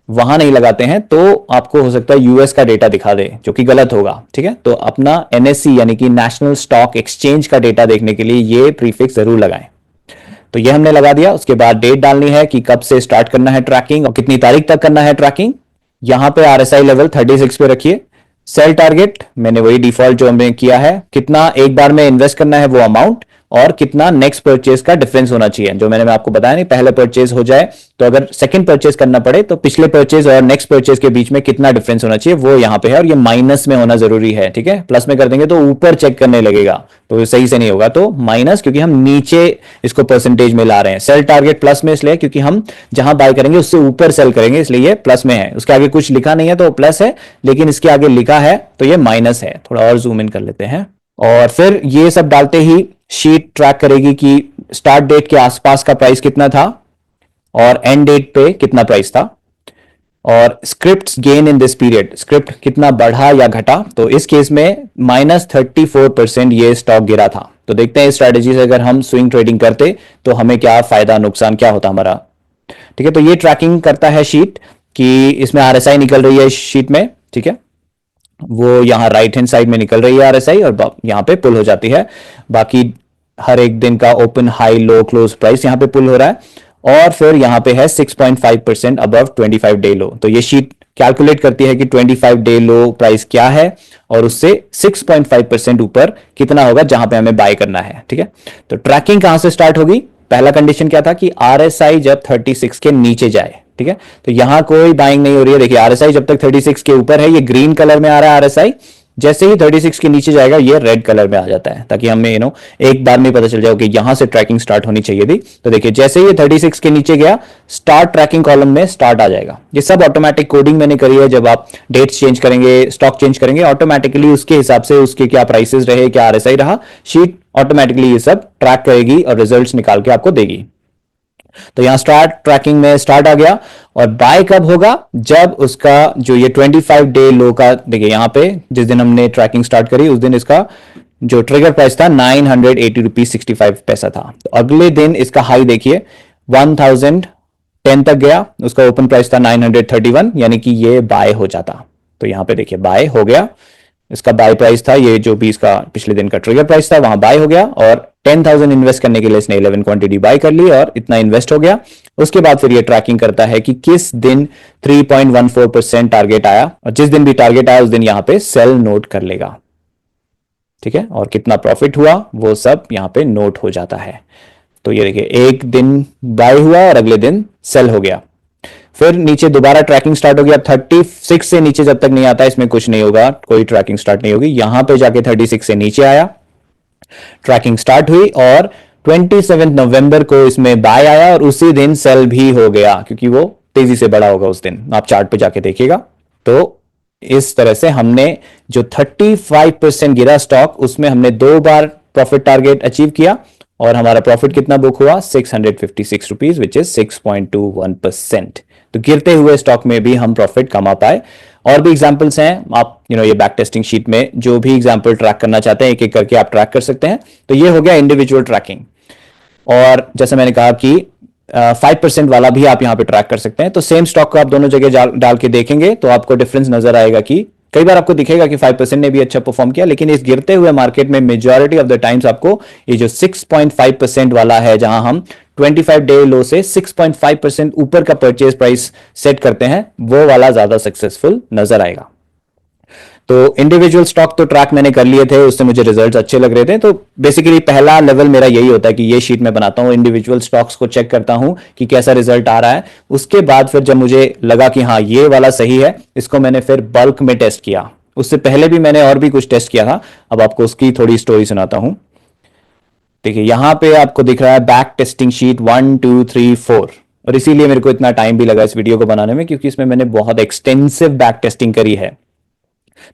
वहां नहीं लगाते हैं तो आपको हो सकता है US का डेटा दिखा दे, जो कि गलत होगा, ठीक है। तो अपना NSC यानी कि नेशनल स्टॉक एक्सचेंज का डेटा देखने के लिए ये प्रीफिक्स जरूर लगाएं। तो ये हमने लगा दिया। उसके बाद डेट डालनी है कि कब से स्टार्ट करना है ट्रैकिंग और कितनी तारीख तक करना है ट्रैकिंग। यहां पे RSI लेवल 36 पे रखिए। सेल टारगेट मैंने वही डिफॉल्ट जो हमने किया है, कितना एक बार में इन्वेस्ट करना है वो अमाउंट, और कितना नेक्स्ट परचेज का डिफरेंस होना चाहिए, जो मैंने आपको बताया नहीं, पहले परचेज हो जाए तो अगर सेकंड परचेज करना पड़े तो पिछले परचेज और नेक्स्ट परचेज के बीच में कितना डिफरेंस होना चाहिए वो यहां पे है, और ये माइनस में होना जरूरी है, ठीक है। प्लस में कर देंगे तो ऊपर चेक करने लगेगा तो सही से नहीं होगा, तो माइनस, क्योंकि हम नीचे इसको परसेंटेज में ला रहे हैं। सेल टारगेट प्लस में इसलिए क्योंकि हम जहां बाय करेंगे उससे ऊपर सेल करेंगे, इसलिए ये प्लस में है। उसके आगे कुछ लिखा नहीं है तो प्लस है, लेकिन इसके आगे लिखा है तो ये माइनस है। थोड़ा और जूम इन कर लेते हैं और फिर ये सब डालते ही शीट ट्रैक करेगी कि स्टार्ट डेट के आसपास का प्राइस कितना था और एंड डेट पे कितना प्राइस था, और script gain in this period, script कितना बढ़ा या घटा। तो इस केस में -34% ये स्टॉक गिरा था। तो देखते हैं इस स्ट्रेटेजी से अगर हम स्विंग ट्रेडिंग करते तो हमें क्या फायदा नुकसान क्या होता हमारा, ठीक है। तो ये ट्रैकिंग करता है शीट कि इसमें RSI निकल रही है इस शीट में, ठीक है, वो यहां राइट हैंड साइड में निकल रही है RSI और यहां पे पुल हो जाती है। बाकी हर एक दिन का open high low close price यहां पे पुल हो रहा है, और फिर यहां पे है 6.5% अबव 25 डे लो। तो ये शीट कैलकुलेट करती है कि 25 डे लो प्राइस क्या है और उससे 6.5% ऊपर कितना होगा जहां पे हमें बाय करना है, ठीक है। तो ट्रैकिंग कहां से स्टार्ट होगी, पहला कंडीशन क्या था कि RSI जब 36 के नीचे जाए, ठीक है। तो यहां कोई बाइंग नहीं हो रही है। देखिए RSI जब तक 36 के ऊपर है, ये ग्रीन कलर में आ रहा है RSI, जैसे ही 36 के नीचे जाएगा ये रेड कलर में आ जाता है, ताकि हमें एक बार में पता चल जाए कि यहां से ट्रैकिंग स्टार्ट होनी चाहिए थी। तो देखिए जैसे ही ये 36 के नीचे गया, स्टार्ट ट्रैकिंग कॉलम में स्टार्ट आ जाएगा। ये सब ऑटोमेटिक कोडिंग मैंने करी है। जब आप डेट्स चेंज करेंगे, स्टॉक चेंज करेंगे, ऑटोमेटिकली उसके हिसाब से उसके क्या प्राइसेस रहे, क्या आरएसआई रहा, शीट ऑटोमेटिकली ये सब ट्रैक करेगी और रिजल्ट्स निकाल के आपको देगी। तो यहां स्टार्ट ट्रैकिंग में स्टार्ट आ गया। और बाय कब होगा? जब उसका जो ये 25 डे लो का, देखिए यहां पे जिस दिन हमने ट्रैकिंग स्टार्ट करी उस दिन इसका जो ट्रिगर प्राइस था 980 रुपीज 65 पैसा था। तो अगले दिन इसका हाई देखिए 1010 तक गया, उसका ओपन प्राइस था 931, यानी कि ये बाय हो जाता। तो यहां पे देखिए बाय हो गया, इसका बाय प्राइस था, ये जो भी इसका पिछले दिन का ट्रिगर प्राइस था वहां बाय हो गया। और 10,000 इन्वेस्ट करने के लिए इसने 11 क्वांटिटी बाय कर ली और इतना इन्वेस्ट हो गया। उसके बाद फिर ये ट्रैकिंग करता है कि किस दिन 3.14% टारगेट आया, और जिस दिन भी टारगेट आया उस दिन यहां पे सेल नोट कर लेगा। ठीक है, और कितना प्रॉफिट हुआ वो सब यहां पे नोट हो जाता है। तो ये देखिए एक दिन बाय हुआ और अगले दिन सेल हो गया। फिर नीचे दोबारा ट्रैकिंग स्टार्ट हो गया। 36 से नीचे जब तक नहीं आता इसमें कुछ नहीं होगा, कोई ट्रैकिंग स्टार्ट नहीं होगी। यहां पे जाके 36 से नीचे आया, ट्रैकिंग स्टार्ट हुई और 27 नवंबर को इसमें बाय आया और उसी दिन सेल भी हो गया, क्योंकि वो तेजी से बढ़ा होगा उस दिन। आप चार्ट पे जाके देखिएगा। तो इस तरह से हमने जो 35% गिरा स्टॉक, उसमें हमने 2 बार प्रॉफिट टारगेट अचीव किया और हमारा प्रॉफिट कितना बुक हुआ? 656 रुपीज, विच इज 6.21%। तो गिरते हुए स्टॉक में भी हम प्रॉफिट कमा पाए। और भी एग्जांपल्स हैं, आप ये बैक टेस्टिंग शीट में जो भी एग्जांपल ट्रैक करना चाहते हैं एक एक करके आप ट्रैक कर सकते हैं। तो ये हो गया इंडिविजुअल ट्रैकिंग। और जैसे मैंने कहा कि 5% वाला भी आप यहां पे ट्रैक कर सकते हैं। तो सेम स्टॉक को आप दोनों जगह डाल के देखेंगे तो आपको डिफरेंस नजर आएगा कि कई बार आपको दिखेगा कि 5% ने भी अच्छा परफॉर्म किया, लेकिन इस गिरते हुए मार्केट में मेजॉरिटी ऑफ द टाइम्स आपको ये जो 6.5% वाला है, जहां हम 25 डे लो से 6.5% ऊपर का परचेज प्राइस सेट करते हैं, वो वाला ज्यादा सक्सेसफुल नजर आएगा। तो इंडिविजुअल स्टॉक तो ट्रैक मैंने कर लिए थे, उससे मुझे रिजल्ट्स अच्छे लग रहे थे। तो बेसिकली पहला लेवल मेरा यही होता है कि ये शीट मैं बनाता हूं, इंडिविजुअल स्टॉक्स को चेक करता हूं कि कैसा रिजल्ट आ रहा है। उसके बाद फिर जब मुझे लगा कि हाँ ये वाला सही है, इसको मैंने फिर बल्क में टेस्ट किया। उससे पहले भी मैंने और भी कुछ टेस्ट किया था, अब आपको उसकी थोड़ी स्टोरी सुनाता हूं। देखिए यहां पे आपको दिख रहा है बैक टेस्टिंग शीट 1 2 3 4, और इसीलिए मेरे को इतना टाइम भी लगा इस वीडियो को बनाने में, क्योंकि इसमें मैंने बहुत एक्सटेंसिव बैक टेस्टिंग करी है।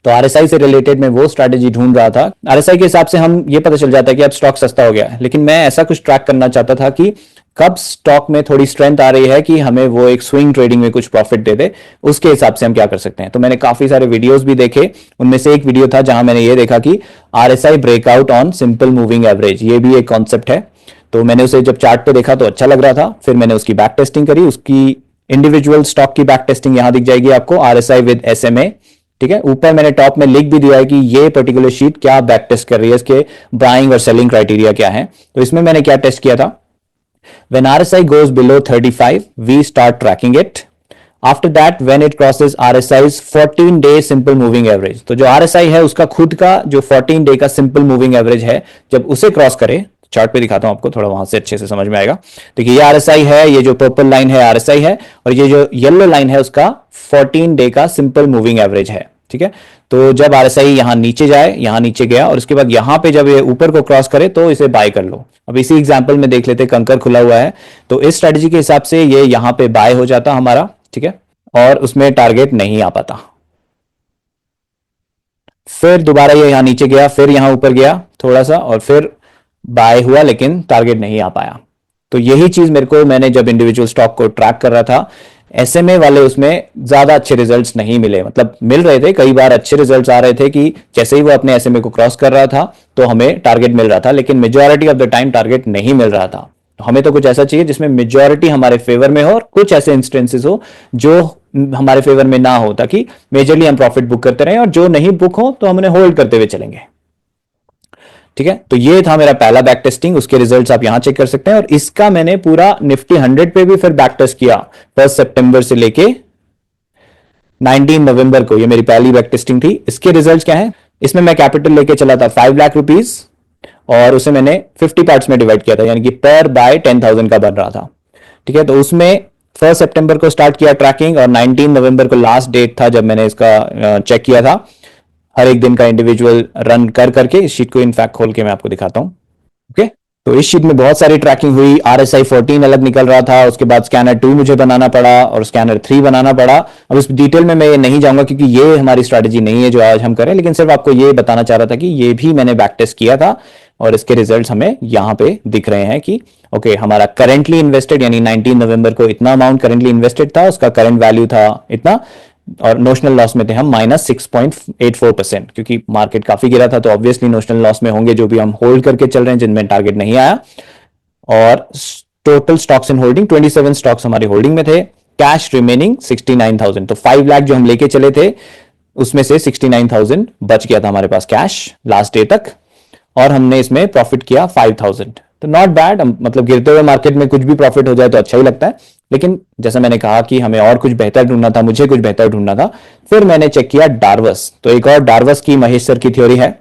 तो आरएसआई से रिलेटेड मैं वो स्ट्रैटेजी ढूंढ रहा था। आरएसआई के हिसाब से हम ये पता चल जाता है कि अब स्टॉक सस्ता हो गया है, लेकिन मैं ऐसा कुछ ट्रैक करना चाहता था कि कब स्टॉक में थोड़ी स्ट्रेंथ आ रही है कि हमें वो एक स्विंग ट्रेडिंग में कुछ प्रॉफिट दे दे, उसके हिसाब से हम क्या कर सकते हैं। तो मैंने काफी सारे वीडियोस भी देखे, उनमें से एक वीडियो था जहां मैंने ये देखा कि RSI breakout on simple moving average, ये भी एक कॉन्सेप्ट है। तो मैंने उसे जब चार्ट पे देखा तो अच्छा लग रहा था। फिर मैंने उसकी बैक टेस्टिंग करी, उसकी इंडिविजुअल स्टॉक की बैक टेस्टिंग यहां दिख जाएगी आपको, आरएसआई विद एसएमए। ठीक है, ऊपर मैंने टॉप में लिख भी दिया है कि ये पर्टिकुलर शीट क्या बैक टेस्ट कर रही है, इसके बाइंग और सेलिंग क्राइटेरिया क्या है। तो इसमें मैंने क्या टेस्ट किया था? When RSI goes below 35, we start tracking it. After that, when it crosses RSI's 14-day simple moving average, तो जो RSI है उसका खुद का जो 14 डे का सिंपल मूविंग एवरेज है, जब उसे क्रॉस करे, चार्ट पे दिखाता हूं आपको, थोड़ा वहां से अच्छे से समझ में आएगा। देखिए ये RSI है, ये जो पर्पल लाइन है RSI है, और ये जो येलो लाइन है उसका 14 डे का सिंपल मूविंग एवरेज है। ठीक है, तो जब RSI यहां नीचे जाए, यहां नीचे गया और उसके बाद यहां पे जब ये ऊपर को क्रॉस करे तो इसे बाय कर लो। अब इसी एग्जांपल में देख लेते, कंकर खुला हुआ है, तो इस स्ट्रेटजी के हिसाब से ये यहां पे बाय हो जाता हमारा। ठीक है, और उसमें टारगेट नहीं आ पाता। फिर दोबारा ये यहां नीचे गया, फिर यहां ऊपर गया थोड़ा सा और फिर बाय हुआ, लेकिन टारगेट नहीं आ पाया। तो यही चीज मैंने जब इंडिविजुअल स्टॉक को ट्रैक कर रहा था, एसएमए वाले उसमें ज्यादा अच्छे रिजल्ट्स नहीं मिले। मतलब मिल रहे थे, कई बार अच्छे रिजल्ट्स आ रहे थे कि जैसे ही वो अपने एसएमए को क्रॉस कर रहा था तो हमें टारगेट मिल रहा था, लेकिन majority of the time target नहीं मिल रहा था। तो हमें तो कुछ ऐसा चाहिए जिसमें मेजॉरिटी हमारे फेवर में हो और कुछ ऐसे इंस्टेंसेस हो जो हमारे फेवर में ना हो, ताकि मेजरली हम प्रॉफिट बुक करते रहें, और जो नहीं बुक हो तो हम उन्हें होल्ड करते हुए चलेंगे। ठीक है, तो ये था मेरा पहला बैक टेस्टिंग, उसके रिजल्ट्स आप यहां चेक कर सकते हैं। और इसका मैंने पूरा निफ्टी 100 पे भी फिर बैक टेस्ट किया 1 सितंबर से लेके 19 नवंबर को। ये मेरी पहली बैक टेस्टिंग थी। इसके रिजल्ट्स क्या है? इसमें मैं कैपिटल लेके चला था 5 लाख रुपीज, और उसे मैंने 50 पार्ट्स में डिवाइड किया था, यानी कि पर बाय 10,000 का बन रहा था। ठीक है, तो उसमें 1 सितंबर को स्टार्ट किया ट्रैकिंग और 19 नवंबर को लास्ट डेट था जब मैंने इसका चेक किया था। हर एक दिन का इंडिविजुअल रन कर करके इस शीट को इनफैक्ट खोल के मैं आपको दिखाता हूं। ओके, तो इस शीट में बहुत सारी ट्रैकिंग हुई। RSI 14 अलग निकल रहा था, उसके बाद स्कैनर 2 मुझे बनाना पड़ा और स्कैनर 3 बनाना पड़ा। अब इस डिटेल में मैं ये नहीं जाऊंगा क्योंकि ये हमारी स्ट्रैटेजी नहीं है जो आज हम करें, लेकिन सिर्फ आपको ये बताना चाह रहा था कि ये भी मैंने बैक टेस्ट किया था और इसके रिजल्ट्स हमें यहाँ पे दिख रहे हैं कि ओके, हमारा करेंटली इन्वेस्टेड यानी 19 नवंबर को इतना अमाउंट करेंटली इन्वेस्टेड था, उसका करंट वैल्यू था इतना, और नोशनल लॉस में थे हम -6.84%, क्योंकि मार्केट काफी गिरा था तो ऑब्वियसली नोशनल लॉस में होंगे जो भी हम होल्ड करके चल रहे हैं जिनमें टारगेट नहीं आया। और total stocks in holding 27 stocks हमारे होल्डिंग में थे। कैश रिमेनिंग 69,000, तो 5 लाख जो हम लेके चले थे उसमें से 69,000 बच गया था हमारे पास कैश लास्ट डे तक, और हमने इसमें प्रॉफिट किया 5,000। तो नॉट बैड, मतलब गिरते हुए मार्केट में कुछ भी प्रॉफिट हो जाए तो अच्छा ही लगता है, लेकिन जैसा मैंने कहा कि हमें और कुछ बेहतर ढूंढना था, मुझे कुछ बेहतर ढूंढना था। फिर मैंने चेक किया डार्वस, तो एक और डार्वस की महेश सर की थ्योरी है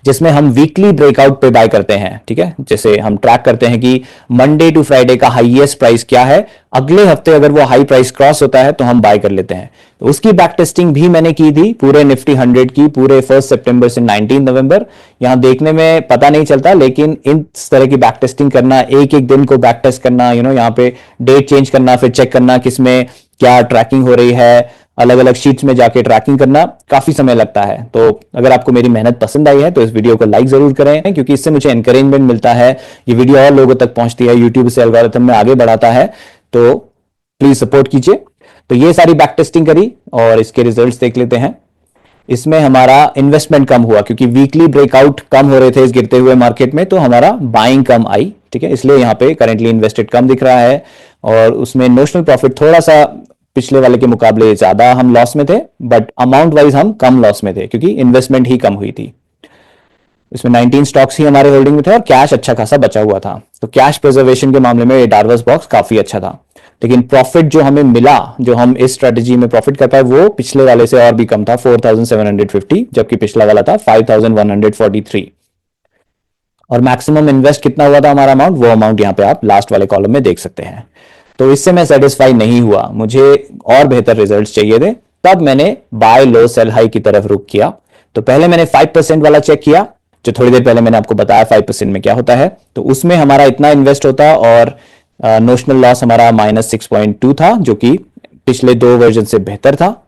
जिसमें हम वीकली ब्रेकआउट पे बाय करते हैं। ठीक है, जैसे हम ट्रैक करते हैं कि मंडे टू फ्राइडे का हाईएस्ट प्राइस क्या है, अगले हफ्ते अगर वो हाई प्राइस क्रॉस होता है तो हम बाय कर लेते हैं। तो उसकी बैक टेस्टिंग भी मैंने की थी पूरे निफ्टी 100 की, पूरे 1 सितंबर से 19 नवंबर। यहां देखने में पता नहीं चलता, लेकिन इस तरह की बैक टेस्टिंग करना, एक एक दिन को बैक टेस्ट करना, यहाँ पे डेट चेंज करना, फिर चेक करना किसमें क्या ट्रैकिंग हो रही है, अलग अलग शीट्स में जाके ट्रैकिंग करना काफी समय लगता है। तो अगर आपको मेरी मेहनत पसंद आई है तो इस वीडियो को लाइक जरूर करें, क्योंकि इससे मुझे एनकरेजमेंट मिलता है, ये वीडियो और लोगों तक पहुंचती है, यूट्यूब से एल्गोरिथम में आगे बढ़ाता है, तो प्लीज सपोर्ट कीजिए। तो ये सारी बैक टेस्टिंग करी और इसके रिजल्ट्स देख लेते हैं। इसमें हमारा इन्वेस्टमेंट कम हुआ क्योंकि वीकली ब्रेकआउट कम हो रहे थे इस गिरते हुए मार्केट में, तो हमारा बाइंग कम आई। ठीक है, इसलिए यहाँ पे करेंटली इन्वेस्टेड कम दिख रहा है, और उसमें नोशनल प्रॉफिट थोड़ा सा पिछले वाले के मुकाबले ज्यादा हम लॉस में थे, बट अमाउंट वाइज हम कम लॉस में थे क्योंकि इन्वेस्टमेंट ही कम हुई थी। इसमें 19 स्टॉक्स ही हमारे होल्डिंग में थे और कैश अच्छा खासा बचा हुआ था, तो कैश प्रिजर्वेशन के मामले में ये डार्वस बॉक्स काफी अच्छा था। लेकिन प्रॉफिट जो हमें मिला, जो हम इस स्ट्रेटेजी में प्रॉफिट कर पाए, वो पिछले वाले से और भी कम था, 4,750, जबकि पिछला वाला था 5,143। और मैक्सिमम इन्वेस्ट कितना हुआ था हमारा अमाउंट, वो अमाउंट यहाँ पे आप लास्ट वाले कॉलम में देख सकते हैं। तो इससे मैं सेटिस्फाई नहीं हुआ, मुझे और बेहतर रिजल्ट्स चाहिए थे। तब मैंने बाय लो सेल हाई की तरफ रुख किया। तो पहले मैंने 5% वाला चेक किया, जो थोड़ी देर पहले मैंने आपको बताया 5% में क्या होता है। तो उसमें हमारा इतना इन्वेस्ट होता और नोशनल लॉस हमारा -6.2 था, जो कि पिछले 2 वर्जन से बेहतर था,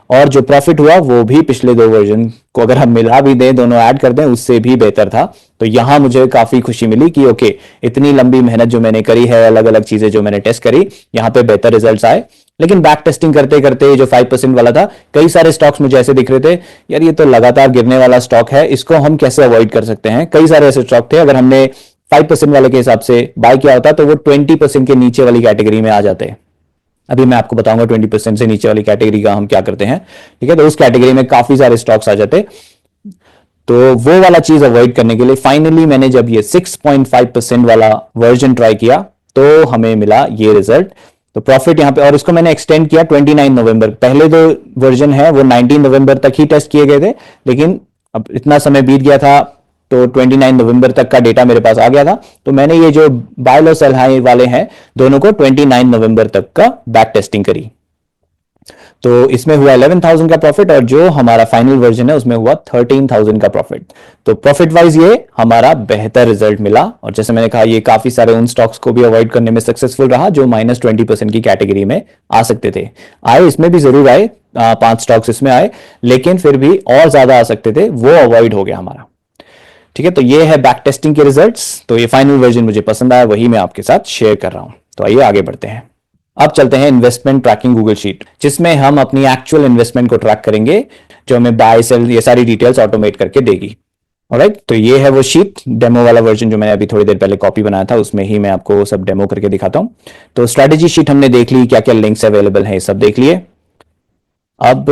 और जो प्रॉफिट हुआ वो भी पिछले 2 वर्जन को अगर हम मिला भी दें, दोनों ऐड कर दें, उससे भी बेहतर था। तो यहां मुझे काफी खुशी मिली कि ओके, इतनी लंबी मेहनत जो मैंने करी है, अलग अलग चीजें जो मैंने टेस्ट करी, यहां पे बेहतर रिजल्ट्स आए। लेकिन बैक टेस्टिंग करते करते जो 5% वाला था, कई सारे स्टॉक्स मुझे ऐसे दिख रहे थे, यार ये तो लगातार गिरने वाला स्टॉक है, इसको हम कैसे अवॉइड कर सकते हैं। कई सारे ऐसे स्टॉक थे, अगर हमने 5% वाले के हिसाब से बाय किया होता तो वो 20% के नीचे वाली कैटेगरी में आ जाते। अभी मैं आपको बताऊंगा 20% से नीचे वाली कैटेगरी का हम क्या करते हैं। ठीक है, तो उस कैटेगरी में काफी सारे स्टॉक्स आ जाते, तो वो वाला चीज अवॉइड करने के लिए फाइनली मैंने जब ये 6.5% वाला वर्जन ट्राई किया तो हमें मिला ये रिजल्ट। तो प्रॉफिट यहां पे, और इसको मैंने एक्सटेंड किया 29 नवंबर, पहले 2 वर्जन है वो 19 नवंबर तक ही टेस्ट किए गए थे, लेकिन अब इतना समय बीत गया था तो 29 नवंबर तक का डेटा मेरे पास आ गया था। तो मैंने ये जो बाय लो सेल हाई वाले हैं दोनों को 29 नवंबर तक का बैक टेस्टिंग करी, तो इसमें हुआ 11,000 का प्रॉफिट, और जो हमारा फाइनल वर्जन है उसमें हुआ 13,000 का प्रॉफिट। तो प्रॉफिट वाइज ये हमारा बेहतर रिजल्ट मिला, और जैसे मैंने कहा ये काफी सारे उन स्टॉक्स को भी अवॉइड करने में सक्सेसफुल रहा जो -20% की कैटेगरी में आ सकते थे। आए इसमें भी जरूर आए, 5 स्टॉक्स इसमें आए, लेकिन फिर भी और ज्यादा आ सकते थे, वो अवॉइड हो गया हमारा। ठीक है, तो ये है बैक टेस्टिंग के रिजल्ट्स। तो ये फाइनल वर्जन मुझे पसंद आया, वही मैं आपके साथ शेयर कर रहा हूं। तो आइए आगे बढ़ते हैं। अब चलते हैं इन्वेस्टमेंट ट्रैकिंग गूगल शीट, जिसमें हम अपनी एक्चुअल इन्वेस्टमेंट को ट्रैक करेंगे, जो हमें बाय सेल ये सारी डिटेल्स ऑटोमेट करके देगी। ऑलराइट, तो ये है वो शीट, डेमो वाला वर्जन जो मैंने अभी थोड़ी देर पहले कॉपी बनाया था, उसमें ही मैं आपको सब डेमो करके दिखाता हूं। तो स्ट्रेटेजी शीट हमने देख ली, क्या क्या लिंक्स अवेलेबल है सब देख लिए। अब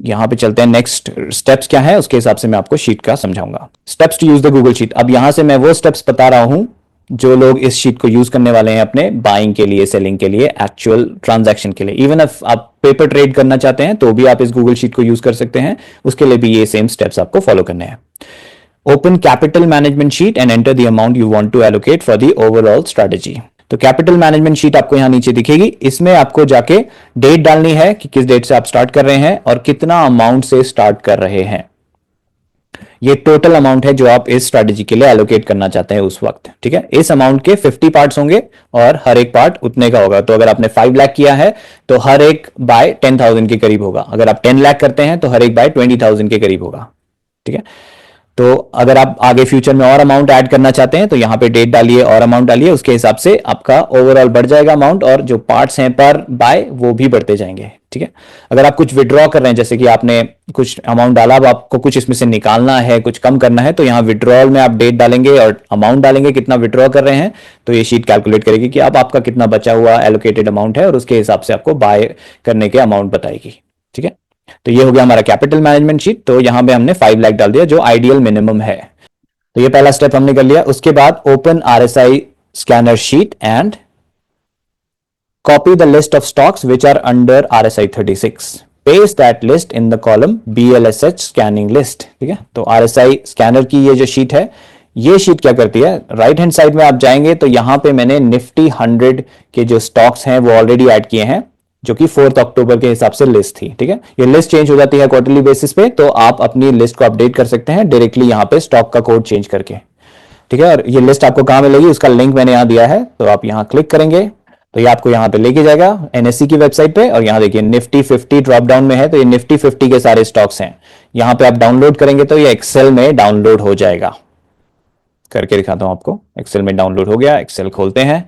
यहां पे चलते हैं, नेक्स्ट स्टेप्स क्या है उसके हिसाब से मैं आपको शीट का समझाऊंगा। Steps to use the Google sheet. अब यहां से मैं वो स्टेप्स बता रहा हूं जो लोग इस शीट को यूज करने वाले हैं अपने बाइंग के लिए, सेलिंग के लिए, एक्चुअल ट्रांजैक्शन के लिए। इवन इफ आप पेपर ट्रेड करना चाहते हैं तो भी आप इस गूगल शीट को यूज कर सकते हैं, उसके लिए भी ये सेम स्टेप्स आपको फॉलो करने हैं। Open capital management sheet and enter the amount you want to allocate for the overall strategy. तो कैपिटल मैनेजमेंट शीट आपको यहां नीचे दिखेगी, इसमें आपको जाके डेट डालनी है कि किस डेट से आप स्टार्ट कर रहे हैं और कितना अमाउंट से स्टार्ट कर रहे हैं। ये टोटल अमाउंट है जो आप इस स्ट्रेटेजी के लिए एलोकेट करना चाहते हैं उस वक्त, ठीक है। इस अमाउंट के 50 पार्ट्स होंगे और हर एक पार्ट उतने का होगा। तो अगर आपने 5 लाख किया है तो हर एक बाय 10,000 के करीब होगा। अगर आप 10 लाख करते हैं तो हर एक बाय 20,000 के करीब होगा, ठीक है। तो अगर आप आगे फ्यूचर में और अमाउंट ऐड करना चाहते हैं तो यहाँ पे डेट डालिए और अमाउंट डालिए, उसके हिसाब से आपका ओवरऑल बढ़ जाएगा अमाउंट, और जो पार्ट्स हैं पर बाय वो भी बढ़ते जाएंगे, ठीक है। अगर आप कुछ विड्रॉ कर रहे हैं, जैसे कि आपने कुछ अमाउंट डाला, अब आपको कुछ इसमें से निकालना है, कुछ कम करना है, तो यहाँ विड्रॉल में आप डेट डालेंगे और अमाउंट डालेंगे कितना विड्रॉ कर रहे हैं, तो ये शीट कैलकुलेट करेगी कि अब आपका कितना बचा हुआ एलोकेटेड अमाउंट है और उसके हिसाब से आपको बाय करने के अमाउंट बताएगी, ठीक है। तो ये हो गया हमारा कैपिटल मैनेजमेंट शीट। तो यहां पे हमने 5 लाख डाल दिया जो आइडियल मिनिमम है। तो ये पहला स्टेप हमने कर लिया। उसके बाद open RSI scanner sheet and copy the list of stocks which are under RSI 36, paste that list in the column BLSH scanning list, ठीक है। तो आरएसआई स्कैनर की ये जो शीट है, ये शीट क्या करती है, राइट हैंड साइड में आप जाएंगे तो यहां पे मैंने निफ्टी 100 के जो स्टॉक्स हैं वो ऑलरेडी ऐड किए हैं, जो कि 4 अक्टूबर के हिसाब से लिस्ट थी, ठीक है। ये लिस्ट चेंज हो जाती है क्वार्टरली बेसिस पे, तो आप अपनी लिस्ट को अपडेट कर सकते हैं डायरेक्टली यहाँ पे स्टॉक का कोड चेंज करके, ठीक है। और ये लिस्ट आपको कहां मिलेगी, उसका लिंक मैंने यहाँ दिया है, तो आप यहाँ क्लिक करेंगे तो ये आपको यहाँ पे लेके जाएगा NSE की वेबसाइट पे, और यहाँ देखिए निफ्टी 50 ड्रॉप डाउन में है, तो ये निफ्टी 50 के सारे स्टॉक्स हैं। यहाँ पे आप डाउनलोड करेंगे तो ये एक्सेल में डाउनलोड हो जाएगा। करके दिखाता हूं आपको, एक्सेल में डाउनलोड हो गया। एक्सेल खोलते हैं,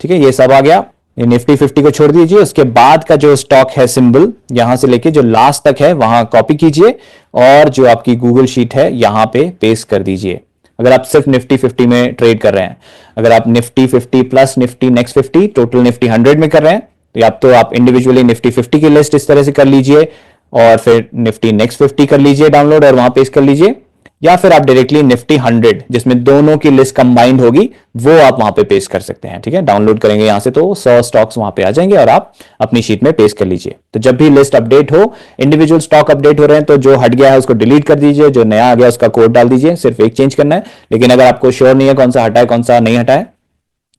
ठीक है, ये सब आ गया। ये निफ्टी 50 को छोड़ दीजिए, उसके बाद का जो स्टॉक है सिंबल यहां से लेके जो लास्ट तक है वहां कॉपी कीजिए और जो आपकी गूगल शीट है यहां पे पेस्ट कर दीजिए। अगर आप सिर्फ निफ्टी 50 में ट्रेड कर रहे हैं, अगर आप Nifty 50 plus Nifty next 50 total Nifty 100 में कर रहे हैं तो आप इंडिविजुअली निफ्टी 50 की लिस्ट इस तरह से कर लीजिए और फिर निफ्टी नेक्स्ट 50 कर लीजिए डाउनलोड और वहां पेस्ट कर लीजिए, या फिर आप डायरेक्टली निफ्टी 100 जिसमें दोनों की लिस्ट कंबाइंड होगी वो आप वहां पे पेस्ट कर सकते हैं, ठीक है। डाउनलोड करेंगे यहां से तो 100 स्टॉक्स वहां पे आ जाएंगे और आप अपनी शीट में पेस्ट कर लीजिए। तो जब भी लिस्ट अपडेट हो, इंडिविजुअल स्टॉक अपडेट हो रहे हैं तो जो हट गया है उसको डिलीट कर दीजिए, जो नया आ गया उसका कोड डाल दीजिए, सिर्फ एक चेंज करना है। लेकिन अगर आपको श्योर नहीं है कौन सा हटा है कौन सा नहीं हटा है,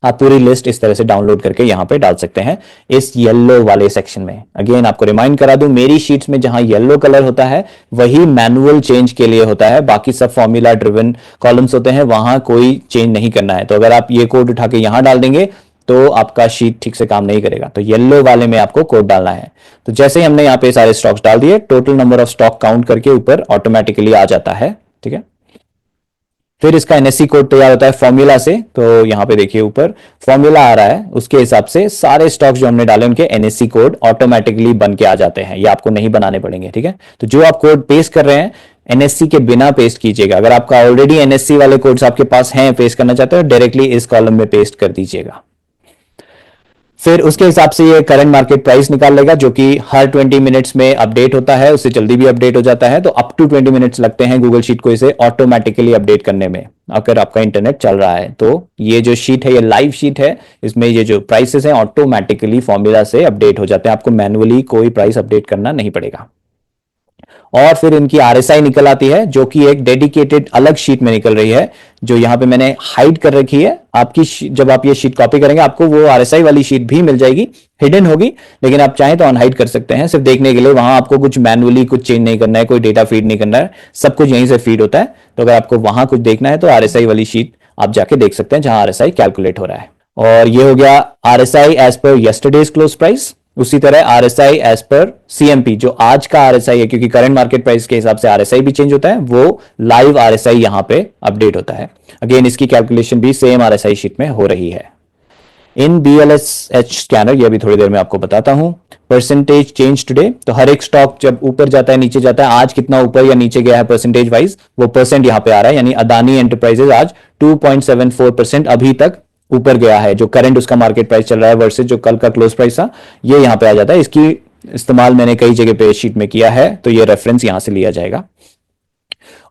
आप पूरी लिस्ट इस तरह से डाउनलोड करके यहां पे डाल सकते हैं इस येलो वाले सेक्शन में। अगेन आपको रिमाइंड करा दूं, मेरी शीट्स में जहां येलो कलर होता है वही मैनुअल चेंज के लिए होता है, बाकी सब फॉर्मूला ड्रिवन कॉलम्स होते हैं, वहां कोई चेंज नहीं करना है। तो अगर आप ये कोड उठा के यहां डाल देंगे तो आपका शीट ठीक से काम नहीं करेगा, तो येलो वाले में आपको कोड डालना है। तो जैसे ही हमने यहाँ पे सारे स्टॉक्स डाल दिए, total number of stock count करके ऊपर ऑटोमेटिकली आ जाता है, ठीक है। फिर इसका NSE कोड तैयार होता है फॉर्मूला से, तो यहां पे देखिए ऊपर फॉर्मूला आ रहा है, उसके हिसाब से सारे स्टॉक्स जो हमने डाले उनके NSE कोड ऑटोमेटिकली बन के आ जाते हैं, ये आपको नहीं बनाने पड़ेंगे, ठीक है। तो जो आप कोड पेस्ट कर रहे हैं NSE के बिना पेस्ट कीजिएगा। अगर आपका ऑलरेडी NSE वाले कोड्स आपके पास हैं, पेस्ट करना चाहते हो, डायरेक्टली इस कॉलम में पेस्ट कर दीजिएगा। फिर उसके हिसाब से ये करंट मार्केट प्राइस निकाल लेगा, जो कि हर 20 मिनट्स में अपडेट होता है, उससे जल्दी भी अपडेट हो जाता है। तो अप टू 20 मिनट्स लगते हैं गूगल शीट को इसे ऑटोमेटिकली अपडेट करने में, अगर आपका इंटरनेट चल रहा है। तो ये जो शीट है ये लाइव शीट है, इसमें ये जो प्राइसेस हैं ऑटोमेटिकली फॉर्मूला से अपडेट हो जाते हैं, आपको मैनुअली कोई प्राइस अपडेट करना नहीं पड़ेगा। और फिर इनकी RSI निकल आती है, जो कि एक डेडिकेटेड अलग शीट में निकल रही है, जो यहां पे मैंने हाइड कर रखी है। आपकी जब आप ये शीट कॉपी करेंगे आपको वो RSI वाली शीट भी मिल जाएगी, हिडन होगी, लेकिन आप चाहें तो अनहाइड कर सकते हैं सिर्फ देखने के लिए। वहां आपको कुछ मैनुअली कुछ चेंज नहीं करना है, कोई डेटा फीड नहीं करना है, सब कुछ यहीं से फीड होता है। तो अगर आपको वहां कुछ देखना है तो RSI वाली शीट आप जाके देख सकते हैं जहां RSI कैलकुलेट हो रहा है। और ये हो गया RSI as per yesterday's close price. उसी तरह RSI एज पर CMP, जो आज का RSI है, क्योंकि करंट मार्केट प्राइस के हिसाब से RSI भी चेंज होता है, वो लाइव RSI यहां पे अपडेट होता है। अगेन इसकी कैलकुलेशन भी सेम RSI शीट में हो रही है। इन BLSH स्कैनर, ये भी थोड़ी देर में आपको बताता हूं। परसेंटेज चेंज टुडे, तो हर एक स्टॉक जब ऊपर जाता है नीचे जाता है, आज कितना ऊपर या नीचे गया है परसेंटेज वाइज, वो परसेंट यहां पे आ रहा है। यानी अदानी एंटरप्राइजेज आज 2.74% अभी तक ऊपर गया है, जो करंट उसका मार्केट प्राइस चल रहा है वर्सेस जो कल का क्लोज प्राइस था, ये यहां पे आ जाता है। इसकी इस्तेमाल मैंने कई जगह पे शीट में किया है, तो ये रेफरेंस यहां से लिया जाएगा।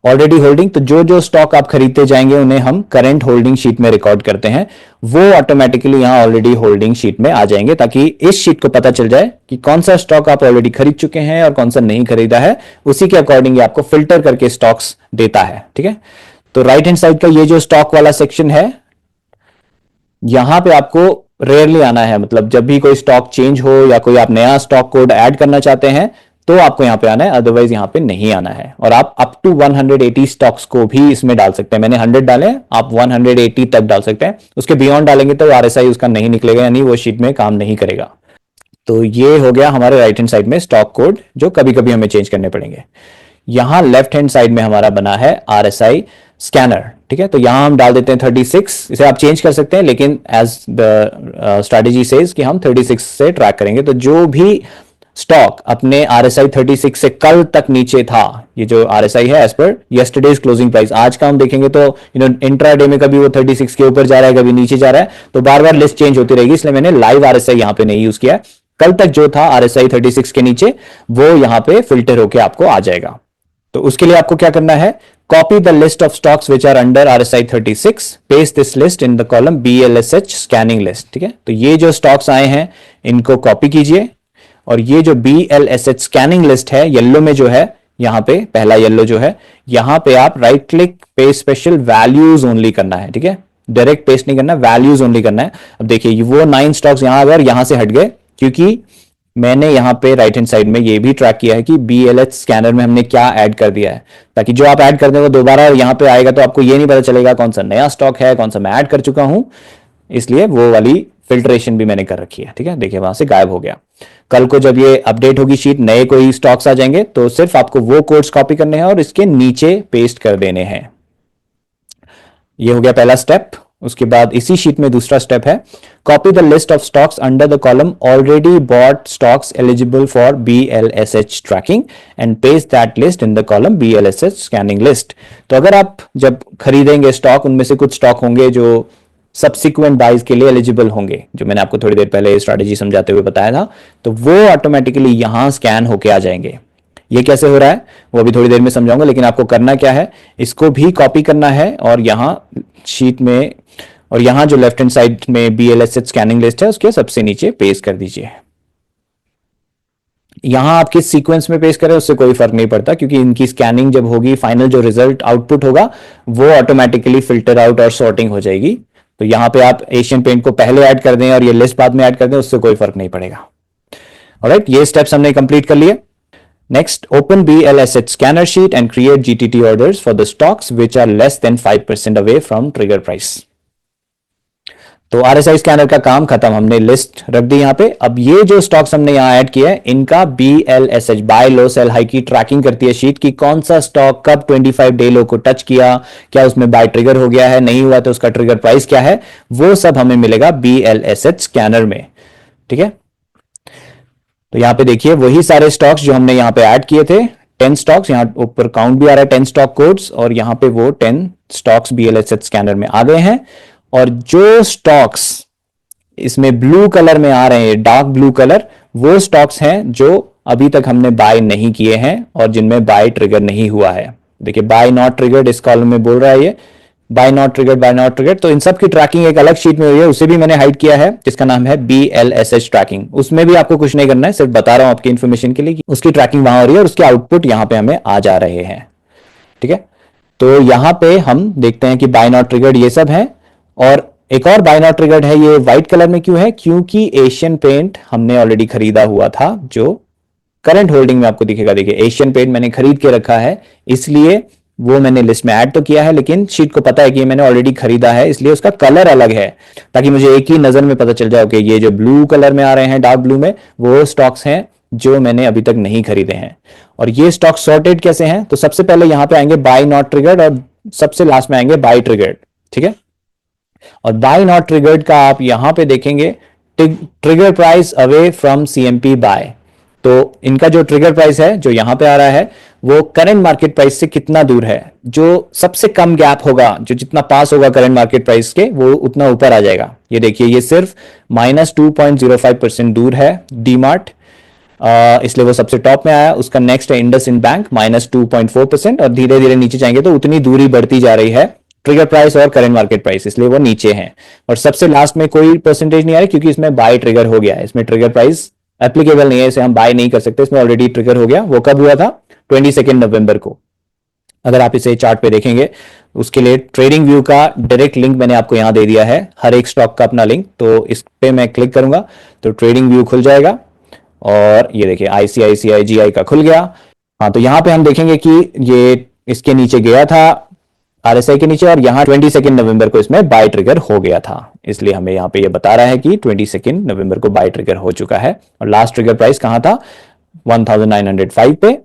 ऑलरेडी होल्डिंग, तो जो जो स्टॉक आप खरीदते जाएंगे उन्हें हम करंट होल्डिंग शीट में रिकॉर्ड करते हैं, वो ऑटोमेटिकली यहां ऑलरेडी होल्डिंग शीट में आ जाएंगे, ताकि इस शीट को पता चल जाए कि कौन सा स्टॉक आप ऑलरेडी खरीद चुके हैं और कौन सा नहीं खरीदा है। उसी के अकॉर्डिंग आपको फिल्टर करके स्टॉक्स देता है, ठीक है। तो राइट हैंड साइड का ये जो स्टॉक वाला सेक्शन है, यहां पे आपको रेयरली आना है, मतलब जब भी कोई स्टॉक चेंज हो या कोई आप नया स्टॉक कोड ऐड करना चाहते हैं तो आपको यहाँ पे आना है, अदरवाइज यहाँ पे नहीं आना है। और आप अप टू 180 स्टॉक्स को भी इसमें डाल सकते हैं। मैंने 100 डाले, आप 180 तक डाल सकते हैं। उसके बियॉन्ड डालेंगे तो आरएसआई उसका नहीं निकलेगा, यानी वो शीट में काम नहीं करेगा। तो ये हो गया हमारे राइट हैंड साइड में स्टॉक कोड, जो कभी कभी हमें चेंज करने पड़ेंगे। यहां लेफ्ट हैंड साइड में हमारा बना है आरएसआई स्कैनर, ठीक है। तो यहां हम डाल देते हैं 36, इसे आप चेंज कर सकते हैं, लेकिन एज द स्ट्रैटेजी सेज कि हम 36 से ट्रैक करेंगे। तो जो भी स्टॉक अपने आरएसआई 36 से कल तक नीचे था, ये जो आरएसआई है as per yesterday's closing price, आज का हम देखेंगे तो इंट्राडे में कभी वो 36 के ऊपर जा रहा है, कभी नीचे जा रहा है, तो बार बार लिस्ट चेंज होती रहेगी, इसलिए मैंने लाइव आरएसआई यहां पे नहीं यूज किया। कल तक जो था आरएसआई 36 के नीचे, वो यहां पे फिल्टर होके आपको आ जाएगा। तो उसके लिए आपको क्या करना है, copy the list of stocks which are under RSI 36, paste this list in the column BLSH scanning list, ठीक है। तो ये जो स्टॉक्स आए हैं इनको कॉपी कीजिए, और ये जो BLSH स्कैनिंग लिस्ट है येलो में जो है, यहां पे पहला येलो जो है, यहां पे आप right click paste special values only करना है, ठीक है। डायरेक्ट पेस्ट नहीं करना, वैल्यूज ओनली करना है। अब देखिए वो 9 स्टॉक्स यहां अगर यहां से हट गए, क्योंकि मैंने यहां पे राइट हैंड साइड में ये भी ट्रैक किया है कि BLH स्कैनर में हमने क्या ऐड कर दिया है, ताकि जो आप ऐड कर दें वो दोबारा यहां पे आएगा तो आपको ये नहीं पता चलेगा कौन सा नया स्टॉक है, कौन सा मैं ऐड कर चुका हूं। इसलिए वो वाली फिल्ट्रेशन भी मैंने कर रखी है, ठीक है। देखिए वहां से गायब हो गया। कल को जब ये अपडेट होगी शीट, नए कोई स्टॉक्स आ जाएंगे, तो सिर्फ आपको वो कोड्स कॉपी करने हैं और इसके नीचे पेस्ट कर देने हैं। ये हो गया पहला स्टेप। उसके बाद इसी शीट में दूसरा स्टेप है, copy the list of stocks under the column already bought stocks eligible for BLSH tracking and paste that list in the column BLSH scanning list. तो अगर आप जब खरीदेंगे स्टॉक, उनमें से कुछ स्टॉक होंगे जो सब्सिक्वेंट बाइज के लिए एलिजिबल होंगे, जो मैंने आपको थोड़ी देर पहले स्ट्रैटेजी समझाते हुए बताया था, तो वो ऑटोमेटिकली यहां स्कैन होके आ जाएंगे। ये कैसे हो रहा है वो अभी थोड़ी देर में समझाऊंगा, लेकिन आपको करना क्या है, इसको भी कॉपी करना है और यहां शीट में, और यहां जो लेफ्ट हैंड साइड में BLSH स्कैनिंग लिस्ट है उसके सबसे नीचे पेस्ट कर दीजिए। यहां आप किस सीक्वेंस में पेस्ट करें उससे कोई फर्क नहीं पड़ता, क्योंकि इनकी स्कैनिंग जब होगी, फाइनल जो रिजल्ट आउटपुट होगा वो ऑटोमेटिकली फिल्टर आउट और सॉर्टिंग हो जाएगी। तो यहां पे आप एशियन पेंट को पहले ऐड कर दें और ये लिस्ट बाद में ऐड कर दें, उससे कोई फर्क नहीं पड़ेगा। ऑलराइट, ये स्टेप्स हमने कंप्लीट कर लिए। Next, open BLSH scanner sheet and create GTT orders for the stocks which are less than 5% away from trigger price. तो RSI स्कैनर का काम खत्म, हमने लिस्ट रख दी यहां पे। अब ये जो स्टॉक्स हमने यहां ऐड किया है, इनका BLSH bye low sell high की ट्रैकिंग करती है शीट, की कौन सा स्टॉक कब 25 डे लो को टच किया, क्या उसमें बाय ट्रिगर हो गया है, नहीं हुआ तो उसका ट्रिगर प्राइस क्या है, वो सब हमें मिलेगा BLSH स्कैनर में, ठीक है। तो यहां पे देखिए वही सारे स्टॉक्स जो हमने यहां पे ऐड किए थे, 10 स्टॉक्स, यहां ऊपर काउंट भी आ रहा है 10 स्टॉक कोड्स, और यहां पे वो 10 स्टॉक्स BLSH स्कैनर में आ गए हैं। और जो स्टॉक्स इसमें ब्लू कलर में आ रहे हैं, डार्क ब्लू कलर, वो स्टॉक्स हैं जो अभी तक हमने बाय नहीं किए हैं और जिनमें बाय ट्रिगर नहीं हुआ है। देखिए बाय नॉट ट्रिगर्ड इस कॉलम में बोल रहा है, ये buy not triggered, buy not triggered. तो इन सब की ट्रैकिंग एक अलग शीट में हुई है, उसे भी मैंने हाइड किया है, जिसका नाम है BLSH ट्रैकिंग। उसमें भी आपको कुछ नहीं करना है, सिर्फ बता रहा हूं आपकी इन्फॉर्मेशन के लिए कि उसकी ट्रैकिंग वहां हो रही है और उसके आउटपुट यहां पे हमें आ जा रहे हैं, ठीक है। तो यहां पे हम देखते हैं कि बाय नॉट ट्रिगर्ड ये सब है, और एक और बाय नॉट ट्रिगर्ड है, ये व्हाइट कलर में क्यों है, क्योंकि एशियन पेंट हमने ऑलरेडी खरीदा हुआ था, जो करंट होल्डिंग में आपको दिखेगा। देखिए एशियन पेंट मैंने खरीद के रखा है, इसलिए वो मैंने लिस्ट में ऐड तो किया है, लेकिन शीट को पता है कि मैंने ऑलरेडी खरीदा है, इसलिए उसका कलर अलग है, ताकि मुझे एक ही नजर में पता चल जाए कि ये जो ब्लू कलर में आ रहे हैं, डार्क ब्लू में, वो स्टॉक्स हैं जो मैंने अभी तक नहीं खरीदे हैं। और ये स्टॉक सॉर्टेड कैसे हैं, तो सबसे पहले यहां पे आएंगे बाय नॉट ट्रिगर्ड और सबसे लास्ट में आएंगे बाय ट्रिगर्ड, ठीक है। और बाय नॉट ट्रिगर्ड का आप यहां पे देखेंगे trigger price away from CMP buy. तो इनका जो ट्रिगर प्राइस है जो यहां पे आ रहा है, वो करंट मार्केट प्राइस से कितना दूर है, जो सबसे कम गैप होगा, जो जितना पास होगा करंट मार्केट प्राइस के, वो उतना ऊपर आ जाएगा। ये देखिए ये सिर्फ -2.05% दूर है डीमार्ट, इसलिए वो सबसे टॉप में आया। उसका नेक्स्ट है इंडसइंड बैंक -2.4%, और धीरे धीरे नीचे जाएंगे तो उतनी दूरी बढ़ती जा रही है ट्रिगर प्राइस और करंट मार्केट प्राइस, इसलिए वो नीचे हैं। और सबसे लास्ट में कोई परसेंटेज नहीं आ रही, क्योंकि इसमें बाय ट्रिगर हो गया है, इसमें ट्रिगर प्राइस एप्लीकेबल नहीं है, इसे हम बाय नहीं कर सकते, इसमें ऑलरेडी ट्रिगर हो गया। वो कब हुआ था, 22 नवंबर को। अगर आप इसे चार्ट पे देखेंगे, उसके लिए ट्रेडिंग व्यू का डायरेक्ट लिंक मैंने आपको यहां दे दिया है, हर एक स्टॉक का अपना लिंक। तो इस पे मैं क्लिक करूंगा तो ट्रेडिंग व्यू खुल जाएगा, और ये देखिए आईसीआईसीआई जीआई का खुल गया। हाँ, तो यहाँ पे हम देखेंगे कि ये इसके नीचे गया था, आरएसआई के नीचे, और यहाँ 22 नवंबर को इसमें बाय ट्रिगर हो गया था, इसलिए हमें यहाँ पे ये बता रहा है कि 22 नवंबर को बाय ट्रिगर हो चुका है। और लास्ट ट्रिगर प्राइस कहाँ था, 1905 पे,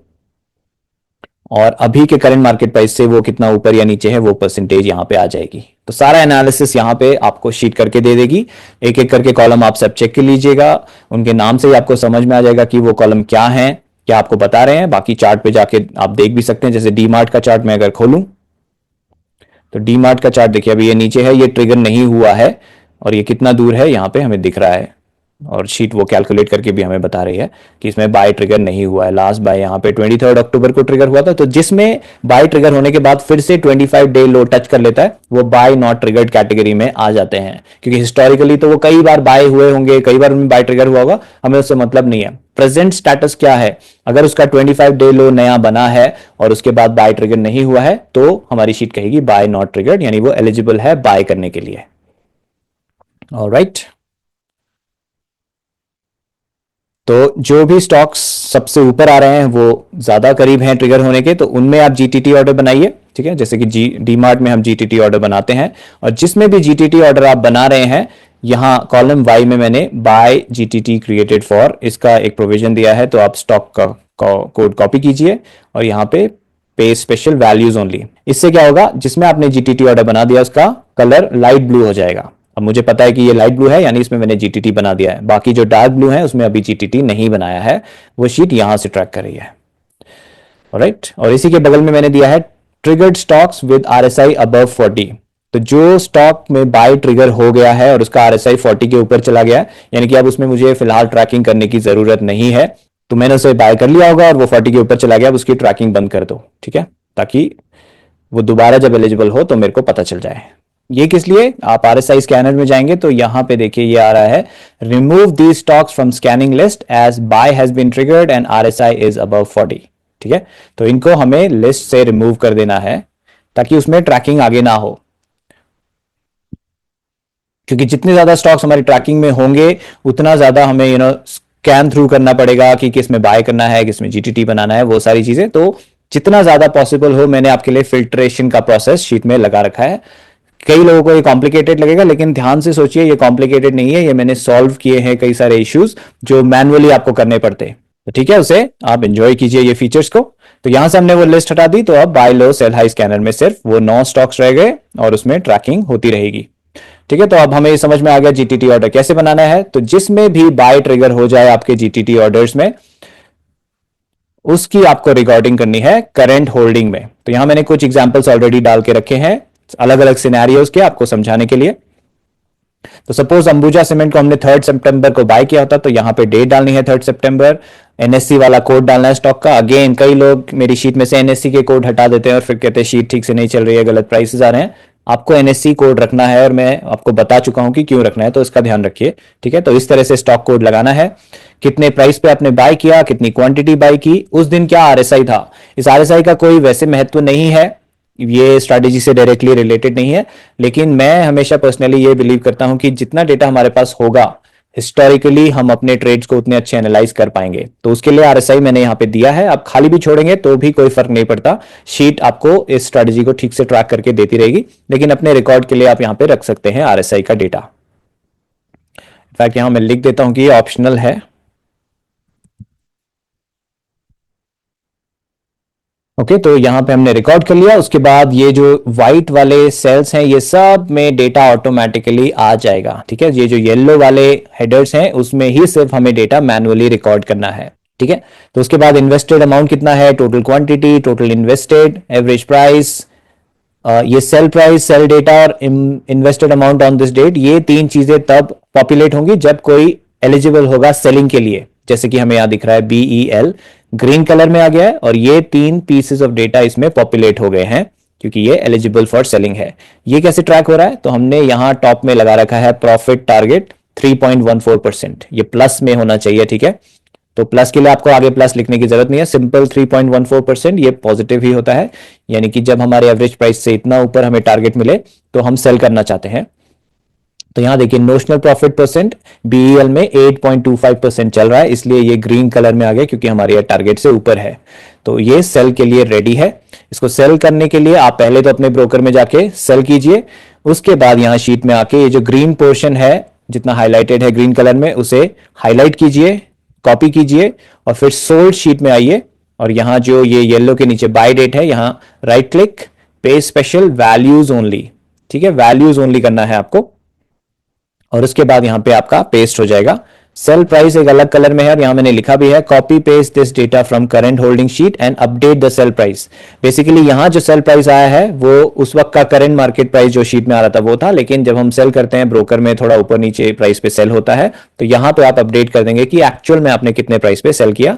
और अभी के करंट मार्केट प्राइस से वो कितना ऊपर या नीचे है वो परसेंटेज यहाँ पे आ जाएगी। तो सारा एनालिसिस यहाँ पे आपको शीट करके दे देगी, एक एक करके कॉलम आप सब चेक कर लीजिएगा, उनके नाम से ही आपको समझ में आ जाएगा कि वो कॉलम क्या है, क्या आपको बता रहे हैं। बाकी चार्ट पे जाके आप देख भी सकते हैं, जैसे डी मार्ट का चार्ट मैं अगर खोलूं तो डी मार्ट का चार्ट देखिए, अभी ये नीचे है, ये ट्रिगर नहीं हुआ है, और ये कितना दूर है यहाँ पे हमें दिख रहा है, और शीट वो कैलकुलेट करके भी हमें बता रही है कि इसमें बाय ट्रिगर नहीं हुआ है। लास्ट बाय यहाँ पे 23 अक्टूबर को ट्रिगर हुआ था, तो जिसमें बाय ट्रिगर होने के बाद फिर से 25 डे लो टच कर लेता है, वो बाय नॉट ट्रिगर्ड कैटेगरी में आ जाते हैं, क्योंकि हिस्टोरिकली तो वो कई बार बाय हुए होंगे, कई बार उनमें बाय ट्रिगर हुआ होगा, हमें उससे मतलब नहीं है। प्रेजेंट स्टेटस क्या है, अगर उसका 25 डे लो नया बना है और उसके बाद बाय ट्रिगर नहीं हुआ है, तो हमारी शीट कहेगी बाय नॉट ट्रिगर्ड, यानी वो एलिजिबल है बाय करने के लिए। ऑलराइट, तो जो भी स्टॉक्स सबसे ऊपर आ रहे हैं वो ज्यादा करीब हैं ट्रिगर होने के, तो उनमें आप जीटीटी ऑर्डर बनाइए, ठीक है। जैसे कि डी मार्ट में हम जीटीटी ऑर्डर बनाते हैं, और जिसमें भी जीटीटी ऑर्डर आप बना रहे हैं, यहां कॉलम वाई में मैंने बाय जीटीटी क्रिएटेड फॉर इसका एक प्रोविजन दिया है, तो आप स्टॉक का कोड कॉपी कीजिए और यहाँ पे स्पेशल वैल्यूज ओनली। इससे क्या होगा, जिसमें आपने जीटीटी ऑर्डर बना दिया उसका कलर लाइट ब्लू हो जाएगा। अब मुझे पता है कि ये लाइट ब्लू है, यानी इसमें मैंने जीटीटी बना दिया है। बाकी जो डार्क ब्लू है उसमें अभी जीटीटी नहीं बनाया है, वो शीट यहां से ट्रैक कर रही है। राइट, और इसी के बगल में मैंने दिया है triggered stocks with RSI above 40। तो जो स्टॉक में बाय ट्रिगर हो गया है और उसका आरएसआई 40 के ऊपर चला गया, यानी कि अब उसमें मुझे फिलहाल ट्रैकिंग करने की जरूरत नहीं है, तो मैंने उसे बाय कर लिया होगा और वो 40 के ऊपर चला गया, अब उसकी ट्रैकिंग बंद कर दो, ठीक है, ताकि वो दोबारा जब एलिजिबल हो तो मेरे को पता चल जाए। ये किस लिए, आप आरएसआई स्कैनर में जाएंगे तो यहां पे देखिए ये आ रहा है, remove the stocks from scanning list as buy has been triggered and RSI is above 40, ठीक है। तो इनको हमें लिस्ट से रिमूव कर देना है ताकि उसमें ट्रैकिंग आगे ना हो, क्योंकि जितने ज्यादा स्टॉक्स हमारी ट्रैकिंग में होंगे उतना ज्यादा हमें स्कैन थ्रू करना पड़ेगा कि किस में बाय करना है, किस में जीटीटी बनाना है, वो सारी चीजें। तो जितना ज्यादा पॉसिबल हो मैंने आपके लिए फिल्ट्रेशन का प्रोसेस शीट में लगा रखा है। कई लोगों को ये कॉम्प्लिकेटेड लगेगा, लेकिन ध्यान से सोचिए ये कॉम्प्लिकेटेड नहीं है, ये मैंने सॉल्व किए हैं कई सारे इश्यूज जो मैनुअली आपको करने पड़ते हैं। तो ठीक है, उसे आप एंजॉय कीजिए ये फीचर्स को। तो यहां से हमने वो लिस्ट हटा दी, तो अब bye low sell high scanner में सिर्फ वो 9 स्टॉक्स रह गए और उसमें ट्रैकिंग होती रहेगी, ठीक है। तो अब हमें ये समझ में आ गया जीटीटी ऑर्डर कैसे बनाना है। तो जिसमें भी बाय ट्रिगर हो जाए आपके जीटीटी ऑर्डर्स में, उसकी आपको रिकॉर्डिंग करनी है करंट होल्डिंग में। तो यहां मैंने कुछ एग्जांपल्स ऑलरेडी डाल के रखे हैं अलग अलग सिनेरियोज के आपको समझाने के लिए। तो सपोज अंबुजा सीमेंट को हमने 3 सितंबर को बाय किया होता, तो यहां पे डेट डालनी है 3 सितंबर, एनएससी वाला कोड डालना है स्टॉक का। अगेन कई लोग मेरी शीट में से एनएससी के कोड हटा देते हैं और फिर कहते हैं शीट ठीक से नहीं चल रही है, गलत प्राइसेस आ रहे हैं। आपको एनएससी कोड रखना है और मैं आपको बता चुका हूं कि क्यों रखना है, तो इसका ध्यान रखिए, ठीक है। तो इस तरह से स्टॉक कोड लगाना है, कितने प्राइस पे आपने बाय किया, कितनी क्वांटिटी बाय की, उस दिन क्या आरएसआई था। इस आरएसआई का कोई वैसे महत्व नहीं है, ये स्ट्रैटेजी से डायरेक्टली रिलेटेड नहीं है, लेकिन मैं हमेशा पर्सनली ये बिलीव करता हूं कि जितना डेटा हमारे पास होगा हिस्टोरिकली हम अपने ट्रेड्स को उतने अच्छे एनालाइज कर पाएंगे। तो उसके लिए आरएसआई मैंने यहां पे दिया है, आप खाली भी छोड़ेंगे तो भी कोई फर्क नहीं पड़ता, शीट आपको इस स्ट्रैटेजी को ठीक से ट्रैक करके देती रहेगी। लेकिन अपने रिकॉर्ड के लिए आप यहां पे रख सकते हैं आरएसआई का डेटा। इनफैक्ट यहां मैं लिख देता हूं कि ये ऑप्शनल है। ओके, तो यहां पे हमने रिकॉर्ड कर लिया। उसके बाद ये जो व्हाइट वाले सेल्स हैं ये सब में डेटा ऑटोमेटिकली आ जाएगा, ठीक है। ये जो येलो वाले हेडर्स हैं उसमें ही सिर्फ हमें डेटा मैनुअली रिकॉर्ड करना है, ठीक है। तो उसके बाद इन्वेस्टेड अमाउंट कितना है, total quantity, total invested, average price, ये सेल प्राइस, सेल डेटा और invested amount on this date, ये 3 चीजें तब पॉपुलेट होंगी जब कोई एलिजिबल होगा सेलिंग के लिए। जैसे कि हमें यहां दिख रहा है BEL ग्रीन कलर में आ गया है और ये 3 पीसेस ऑफ डेटा इसमें पॉपुलेट हो गए हैं क्योंकि ये एलिजिबल फॉर सेलिंग है। ये कैसे ट्रैक हो रहा है, तो हमने यहां टॉप में लगा रखा है प्रॉफिट टारगेट 3.14%, ये प्लस में होना चाहिए, ठीक है। तो प्लस के लिए आपको आगे प्लस लिखने की जरूरत नहीं है, सिंपल 3.14%, ये पॉजिटिव ही होता है, यानी कि जब हमारे एवरेज प्राइस से इतना ऊपर हमें टारगेट मिले तो हम सेल करना चाहते हैं। तो यहां देखिए नोशनल प्रॉफिट परसेंट बीईएल में 8.25% चल रहा है, इसलिए ये ग्रीन कलर में आ गया क्योंकि हमारे ये टारगेट से ऊपर है। तो ये सेल के लिए रेडी है। इसको सेल करने के लिए आप पहले तो अपने ब्रोकर में जाके सेल कीजिए, उसके बाद यहां शीट में आके ये जो ग्रीन पोर्शन है जितना हाईलाइटेड है ग्रीन कलर में उसे हाईलाइट कीजिए, कॉपी कीजिए और फिर सोल्ड शीट में आइए और यहां जो ये येलो के नीचे बाय डेट है यहां राइट क्लिक, पे स्पेशल, वैल्यूज ओनली। ठीक है, वैल्यूज ओनली करना है आपको और उसके बाद यहां पे आपका पेस्ट हो जाएगा। सेल प्राइस एक अलग कलर में है और यहां मैंने लिखा भी है copy paste this data from current holding sheet and update the sale price. Basically यहां जो सेल प्राइस आया है वो उस वक्त का करंट मार्केट प्राइस जो शीट में आ रहा था वो था, लेकिन जब हम सेल करते हैं ब्रोकर में थोड़ा ऊपर नीचे प्राइस पे सेल होता है, तो यहां पे आप अपडेट कर देंगे कि एक्चुअल में आपने कितने प्राइस पे सेल किया।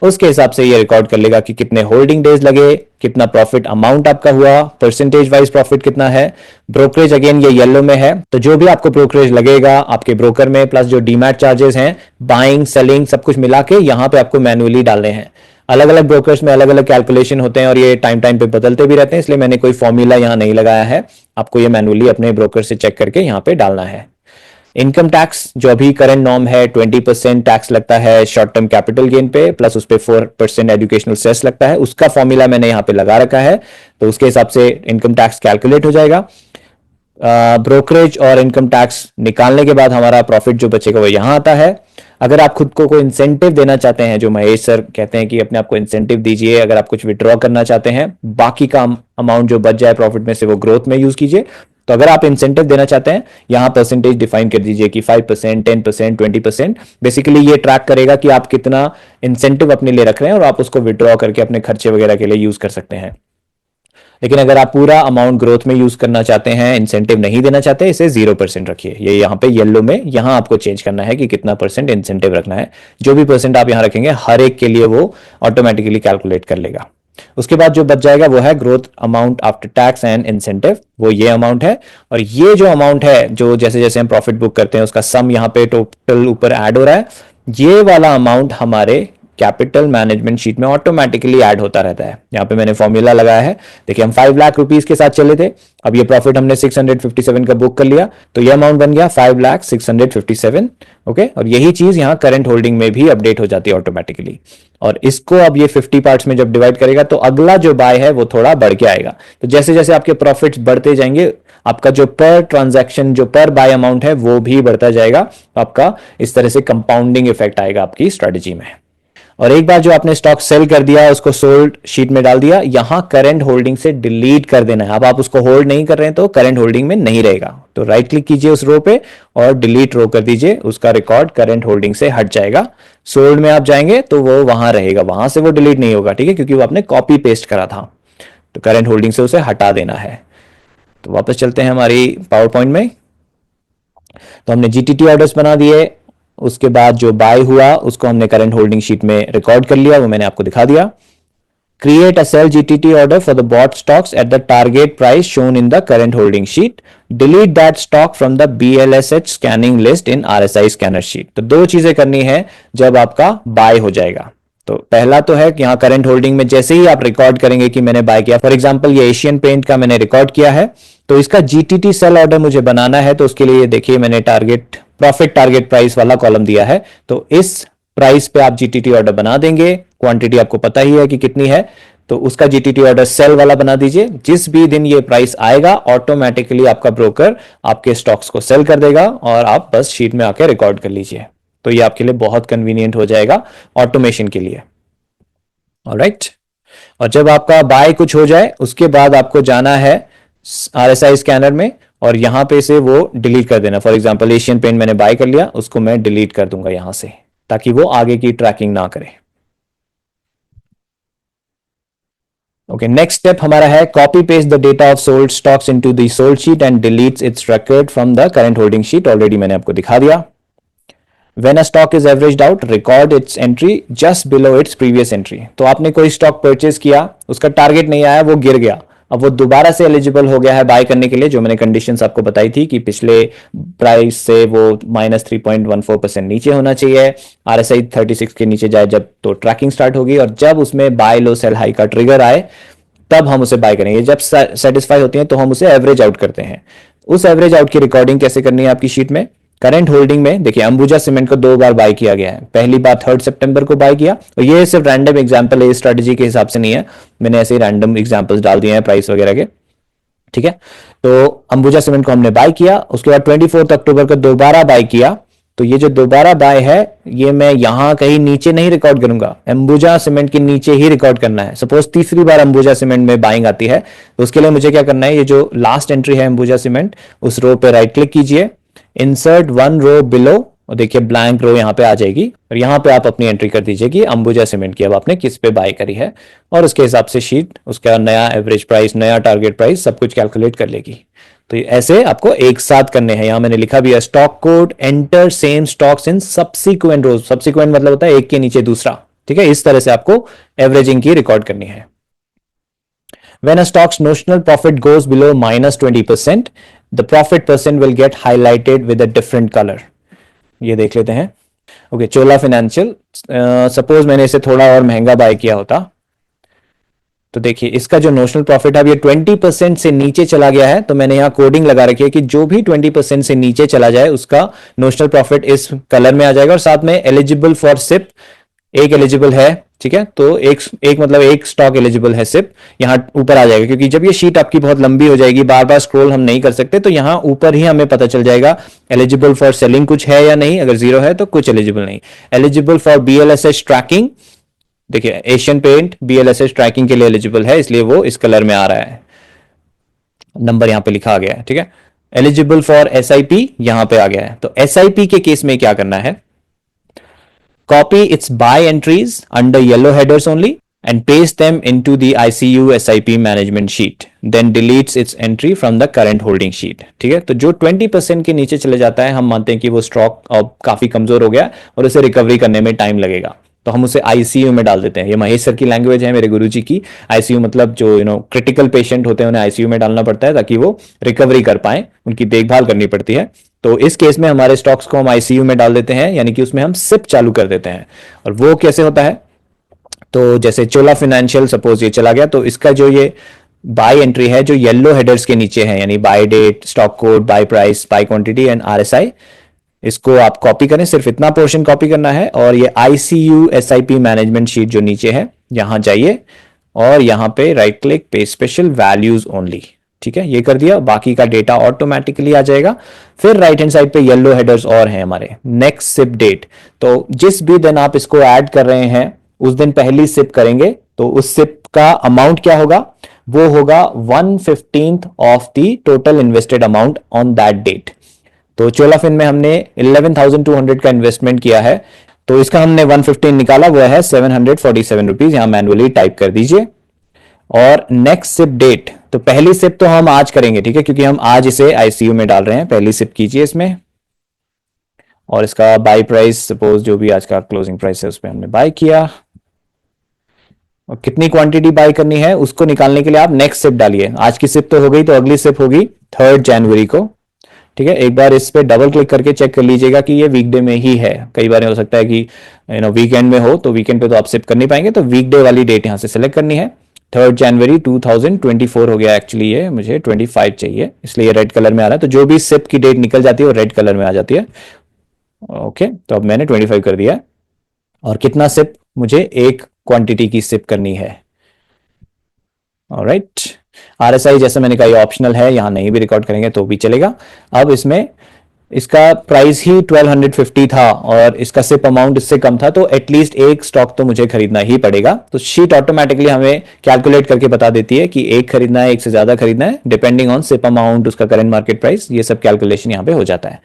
उसके हिसाब से ये रिकॉर्ड कर लेगा कि कितने होल्डिंग डेज लगे, कितना प्रॉफिट अमाउंट आपका हुआ, परसेंटेज वाइज प्रॉफिट कितना है। ब्रोकरेज अगेन ये येलो में है, तो जो भी आपको ब्रोकरेज लगेगा आपके ब्रोकर में प्लस जो डीमैट चार्जेस हैं, बाइंग सेलिंग सब कुछ मिला के यहां पे आपको मैन्युअली डालने हैं। अलग अलग ब्रोकर्स में अलग अलग कैलकुलेशन होते हैं और ये टाइम टाइम पे बदलते भी रहते हैं, इसलिए मैंने कोई फॉर्मूला यहां नहीं लगाया है। आपको ये मैन्युअली अपने ब्रोकर से चेक करके यहां पे डालना है। इनकम टैक्स जो अभी करंट नॉर्म है 20% टैक्स लगता है शॉर्ट टर्म कैपिटल गेन पे, प्लस उस पर 4% एजुकेशनल सेस लगता है, उसका फॉर्मूला मैंने यहाँ पे लगा रखा है, तो उसके हिसाब से इनकम टैक्स कैलकुलेट हो जाएगा। ब्रोकरेज और इनकम टैक्स निकालने के बाद हमारा प्रॉफिट जो बचेगा वो यहां आता है। अगर आप खुद को कोई इंसेंटिव देना चाहते हैं, जो महेश सर कहते हैं कि अपने आप को इंसेंटिव दीजिए, अगर आप कुछ विड्रॉ करना चाहते हैं, बाकी का अमाउंट जो बच जाए प्रॉफिट में से वो ग्रोथ में यूज कीजिए। तो अगर आप इंसेंटिव देना चाहते हैं यहां परसेंटेज डिफाइन कर दीजिए कि 5%, 10%, 20%। बेसिकली ये ट्रैक करेगा कि आप कितना इंसेंटिव अपने लिए रख रहे हैं और आप उसको विड्रॉ करके अपने खर्चे वगैरह के लिए यूज कर सकते हैं। लेकिन अगर आप पूरा अमाउंट ग्रोथ में यूज करना चाहते हैं, इंसेंटिव नहीं देना चाहते, इसे 0% रखिए। ये यहाँ पे येलो में यहां आपको चेंज करना है कि कितना परसेंट इंसेंटिव रखना है। जो भी परसेंट आप यहां रखेंगे हर एक के लिए वो ऑटोमेटिकली कैलकुलेट कर लेगा। उसके बाद जो बच जाएगा वो है growth amount after tax and incentive, वो ये अमाउंट है। और ये जो अमाउंट है जो जैसे जैसे हम प्रॉफिट बुक करते हैं उसका सम यहाँ पे टोटल ऊपर ऐड हो रहा है, ये वाला अमाउंट हमारे कैपिटल मैनेजमेंट शीट में ऑटोमेटिकली ऐड होता रहता है। यहाँ पे मैंने फॉर्मूला लगाया है, देखिए हम 5 लाख रुपीस के साथ चले थे, अब ये प्रॉफिट हमने 657 का बुक कर लिया, तो ये अमाउंट बन गया 5,657। ओके, और यही चीज यहाँ करंट होल्डिंग में भी अपडेट हो जाती है ऑटोमेटिकली। और इसको अब ये 50 पार्ट्स में जब डिवाइड करेगा तो अगला जो बाय है वो थोड़ा बढ़ के आएगा। तो जैसे जैसे आपके प्रॉफिट्स बढ़ते जाएंगे आपका जो पर ट्रांजैक्शन जो पर बाय अमाउंट है वो भी बढ़ता जाएगा। आपका इस तरह से कंपाउंडिंग इफेक्ट आएगा आपकी स्ट्रेटेजी में। और एक बार जो आपने स्टॉक सेल कर दिया उसको सोल्ड शीट में डाल दिया, यहां करंट होल्डिंग से डिलीट कर देना है। अब आप उसको होल्ड नहीं कर रहे हैं तो करंट होल्डिंग में नहीं रहेगा, तो राइट क्लिक कीजिए उस रो पे और डिलीट रो कर दीजिए, उसका रिकॉर्ड करंट होल्डिंग से हट जाएगा। सोल्ड में आप जाएंगे तो वो वहां रहेगा, वहां से वो डिलीट नहीं होगा, ठीक है, क्योंकि वो आपने कॉपी पेस्ट करा था। तो करंट होल्डिंग से उसे हटा देना है। तो वापस चलते हैं हमारी पावर पॉइंट में। तो हमने जीटीटी ऑर्डर्स बना दिए, उसके बाद जो बाय हुआ उसको हमने करंट होल्डिंग शीट में रिकॉर्ड कर लिया, वो मैंने आपको दिखा दिया। Create a sell GTT order for the bought stocks at the target price shown in the current holding sheet, delete that stock from the BLSH scanning list in RSI scanner sheet. तो दो चीजें करनी है जब आपका bye हो जाएगा। तो पहला तो है कि यहाँ करंट होल्डिंग में जैसे ही आप रिकॉर्ड करेंगे कि मैंने बाय किया, फॉर एग्जांपल ये एशियन पेंट का मैंने रिकॉर्ड किया है, तो इसका जीटीटी सेल ऑर्डर मुझे बनाना है। तो उसके लिए देखिए मैंने टारगेट प्रॉफिट टारगेट प्राइस वाला कॉलम दिया है, तो इस प्राइस पे आप जीटीटी ऑर्डर बना देंगे। क्वांटिटी आपको पता ही है कि कितनी है, तो उसका जीटीटी ऑर्डर सेल वाला बना दीजिए। जिस भी दिन ये प्राइस आएगा ऑटोमेटिकली आपका ब्रोकर आपके स्टॉक्स को सेल कर देगा और आप बस शीट में आके रिकॉर्ड कर लीजिए। तो ये आपके लिए बहुत कन्वीनियंट हो जाएगा ऑटोमेशन के लिए। ऑलराइट, और जब आपका बाय कुछ हो जाए उसके बाद आपको जाना है RSI स्कैनर में और यहां पे से वो डिलीट कर देना। फॉर एग्जांपल एशियन पेंट मैंने बाय कर लिया, उसको मैं डिलीट कर दूंगा यहां से, ताकि वो आगे की ट्रैकिंग ना करे। ओके, नेक्स्ट स्टेप हमारा है copy paste the data of sold stocks into the sold sheet and deletes it's record from the current holding sheet. Already मैंने आपको दिखा दिया। When a stock is averaged out, record its entry just below its previous entry। तो आपने कोई stock purchase किया, उसका target नहीं आया, वो गिर गया, अब वो दोबारा से एलिजिबल हो गया है बाय करने के लिए, जो मैंने कंडीशंस आपको बताई थी कि पिछले प्राइस से वो -3.14% नीचे होना चाहिए, RSI 36 के नीचे जाए जब तो ट्रैकिंग स्टार्ट होगी, और जब उसमें बाय लो सेल हाई का ट्रिगर आए तब हम उसे बाय करेंगे। जब सेटिस्फाई होती है तो हम उसे एवरेज आउट करते हैं। उस एवरेज आउट की रिकॉर्डिंग कैसे करनी है आपकी शीट में? करंट होल्डिंग में देखिए अंबुजा सीमेंट को 2 बार बाय किया गया है। पहली बार 3 सितंबर को बाय किया, और ये सिर्फ रैंडम एग्जांपल है, स्ट्रेटजी के हिसाब से नहीं है, मैंने ऐसे ही रैंडम एग्जांपल्स डाल दिए हैं प्राइस वगैरह के, ठीक है। तो अंबुजा सीमेंट को हमने बाय किया, उसके बाद 24 अक्टूबर को दोबारा बाय किया। तो ये जो दोबारा बाय है ये मैं यहां कहीं नीचे नहीं रिकॉर्ड करूंगा, अंबुजा सीमेंट के नीचे ही रिकॉर्ड करना है। सपोज तीसरी बार अंबुजा सीमेंट में बाइंग आती है, तो उसके लिए मुझे क्या करना है, ये जो लास्ट एंट्री है अंबुजा सीमेंट, उस रो पे राइट क्लिक कीजिए, इंसर्ट 1 रो बिलो, और देखिए ब्लैंक रो यहां पे आ जाएगी, और यहां पे आप अपनी एंट्री कर दीजिए कि अंबुजा सीमेंट की अब आपने किस पे बाय करी है, और उसके हिसाब से शीट उसका नया एवरेज प्राइस, नया टारगेट प्राइस सब कुछ कैलकुलेट कर लेगी। तो ऐसे आपको एक साथ करने हैं। यहां मैंने लिखा भी है stock code enter same stocks in subsequent rows, subsequent मतलब होता है एक के नीचे दूसरा, ठीक है। इस तरह से आपको एवरेजिंग की रिकॉर्ड करनी है। When a stock's notional profit goes below -20%, the profit percent will get highlighted with a different color. ये देख लेते हैं। ओके, चोला फाइनेंशियल, सपोज मैंने इसे थोड़ा और महंगा बाय किया होता, तो देखिए इसका जो नोशनल प्रॉफिट है अब ये 20% से नीचे चला गया है, तो मैंने यहां कोडिंग लगा रखी है कि जो भी 20% से नीचे चला जाए उसका नोशनल प्रॉफिट इस कलर में आ जाएगा, और साथ में एलिजिबल फॉर सिप एक एलिजिबल है, ठीक है। तो एक मतलब एक स्टॉक एलिजिबल है सिप यहां ऊपर आ जाएगा, क्योंकि जब ये शीट आपकी बहुत लंबी हो जाएगी, बार बार स्क्रॉल हम नहीं कर सकते, तो यहां ऊपर ही हमें पता चल जाएगा एलिजिबल फॉर सेलिंग कुछ है या नहीं, अगर 0 है तो कुछ एलिजिबल नहीं। एलिजिबल फॉर BLSS ट्रैकिंग, देखिए एशियन पेंट BLSS ट्रैकिंग के लिए एलिजिबल है, इसलिए वो इस कलर में आ रहा है, नंबर यहां पे लिखा आ गया है, ठीक है। एलिजिबल फॉर SIP यहां पे आ गया है। तो SIP के केस में क्या करना है, copy its buy entries under yellow headers only and paste them into the ICU SIP management sheet, then deletes its entry from the current holding sheet, ठीक है। तो जो 20% के नीचे चले जाता है, हम मानते हैं कि वो स्टॉक अब काफी कमजोर हो गया और उसे रिकवरी करने में टाइम लगेगा, तो हम उसे ICU में डाल देते हैं। ये महेश सर की लैंग्वेज है, मेरे गुरुजी की। ICU मतलब जो क्रिटिकल पेशेंट होते हैं उन्हें ICU में डालना पड़ता है ताकि वो रिकवरी कर पाए, उनकी देखभाल करनी पड़ती है। तो इस केस में हमारे स्टॉक्स को हम ICU में डाल देते हैं, यानी कि उसमें हम सिप चालू कर देते हैं। और वो कैसे होता है, तो जैसे चोला फाइनेंशियल सपोज ये चला गया, तो इसका जो ये बाय एंट्री है जो येलो हेडर्स के नीचे है, यानी buy date, stock code, buy price, buy quantity and RSI, इसको आप कॉपी करें, सिर्फ इतना पोर्शन कॉपी करना है, और ये ICU SIP मैनेजमेंट शीट जो नीचे है यहां जाइए, और यहां पे राइट क्लिक पे स्पेशल वैल्यूज ओनली, ठीक है, ये कर दिया। बाकी का डेटा ऑटोमेटिकली आ जाएगा। फिर राइट हैंड साइड पे येलो हेडर्स और हैं हमारे, नेक्स्ट सिप डेट, तो जिस भी दिन आप इसको ऐड कर रहे हैं उस दिन पहली सिप करेंगे, तो उस सिप का अमाउंट क्या होगा, वो होगा 1/15 of the total invested amount on that date. तो चोलाफिन में हमने 11,200 का इन्वेस्टमेंट किया है, तो इसका हमने 115 निकाला, वो है 747 रुपीज, यहां मैनुअली टाइप कर दीजिए। और नेक्स्ट सिप डेट, तो पहली सिप तो हम आज करेंगे, ठीक है, क्योंकि हम आज इसे ICU में डाल रहे हैं। पहली सिप कीजिए इसमें, और इसका बाय प्राइस सपोज जो भी आज का क्लोजिंग प्राइस है उस पर हमने बाय किया, और कितनी क्वांटिटी बाय करनी है उसको निकालने के लिए आप नेक्स्ट सिप डालिए। आज की सिप तो हो गई, तो अगली सिप होगी 3 जनवरी को, ठीक है। एक बार इस पे डबल क्लिक करके चेक कर लीजिएगा कि ये वीकडे में ही है, कई बार हो सकता है कि वीकेंड में हो, तो वीकेंड पे तो आप सिप कर नहीं पाएंगे, तो वीकडे वाली डेट यहां से सिलेक्ट करनी है। 3 जनवरी 2024 हो गया, एक्चुअली ये मुझे 25 चाहिए, इसलिए रेड कलर में आ रहा है। तो जो भी सिप की डेट निकल जाती है वो रेड कलर में आ जाती है। ओके, तो अब मैंने 25 कर दिया, और कितना सिप, मुझे एक क्वांटिटी की सिप करनी है। ऑलराइट, RSI जैसे मैंने कहा ये ऑप्शनल है, यहां नहीं भी रिकॉर्ड करेंगे तो भी चलेगा। अब इसमें इसका प्राइस ही 1250 था और इसका सिप अमाउंट इससे कम था, तो एटलीस्ट एक स्टॉक तो मुझे खरीदना ही पड़ेगा। तो शीट ऑटोमेटिकली हमें कैलकुलेट करके बता देती है कि एक खरीदना है, एक से ज्यादा खरीदना है, डिपेंडिंग ऑन सिप अमाउंट, उसका करंट मार्केट प्राइस, ये सब कैलकुलेशन यहाँ पे हो जाता है।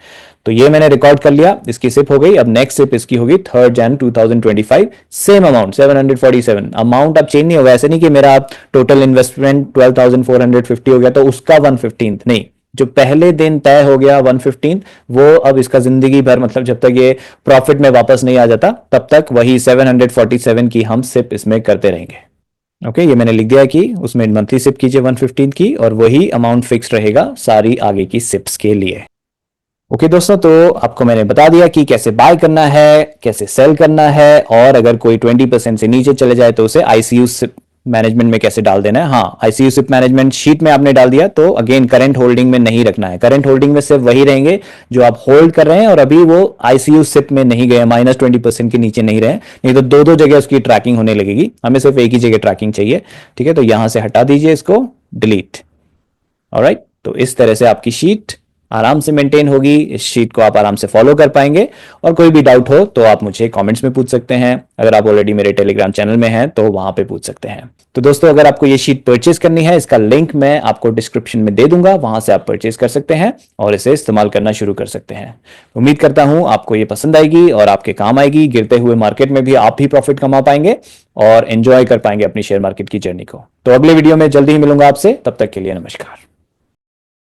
तो ये मैंने रिकॉर्ड कर लिया, इसकी सिप हो गई। अब नेक्स्ट सिप इसकी होगी 3 जन 2025, सेम अमाउंट 747। अमाउंट अब चेंज नहीं होगा, ऐसे नहीं कि मेरा टोटल इन्वेस्टमेंट 12,450 हो गया तो उसका 1/15 नहीं, जो पहले दिन तय हो गया 1/15, वो अब इसका जिंदगी भर, मतलब जब तक ये प्रॉफिट में वापस नहीं आ जाता तब तक वही 747 की हम सिप इसमें करते रहेंगे। ओके, ये मैंने लिख दिया कि उसमें मंथली सिप कीजिए 1/15 की, और वही अमाउंट फिक्स रहेगा सारी आगे की सिप्स के लिए। ओके दोस्तों, तो आपको मैंने बता दिया कि कैसे बाय करना है, कैसे सेल करना है, और अगर कोई 20% से नीचे चले जाए तो उसे ICU मैनेजमेंट में कैसे डाल देना है। हाँ, आईसीयू सिप मैनेजमेंट शीट में आपने डाल दिया तो अगेन करंट होल्डिंग में नहीं रखना है। करंट होल्डिंग में सिर्फ वही रहेंगे जो आप होल्ड कर रहे हैं और अभी वो आईसीयू सिप में नहीं गए, -20% के नीचे नहीं रहे, नहीं तो दो दो जगह उसकी ट्रैकिंग होने लगेगी। हमें सिर्फ एक ही जगह ट्रैकिंग चाहिए। ठीक है, तो यहां से हटा दीजिए इसको, डिलीट। ऑलराइट, तो इस तरह से आपकी शीट आराम से मेंटेन होगी। इस शीट को आप आराम से फॉलो कर पाएंगे। और कोई भी डाउट हो तो आप मुझे कमेंट्स में पूछ सकते हैं। अगर आप ऑलरेडी मेरे टेलीग्राम चैनल में हैं तो वहां पे पूछ सकते हैं। तो दोस्तों, अगर आपको ये शीट परचेज करनी है, इसका लिंक मैं आपको डिस्क्रिप्शन में दे दूंगा, वहां से आप परचेज कर सकते हैं और इसे इस्तेमाल करना शुरू कर सकते हैं। उम्मीद करता हूं आपको ये पसंद आएगी और आपके काम आएगी। गिरते हुए मार्केट में भी आप ही प्रॉफिट कमा पाएंगे और एंजॉय कर पाएंगे अपनी शेयर मार्केट की जर्नी को। तो अगले वीडियो में जल्दी ही मिलूंगा आपसे, तब तक के लिए नमस्कार।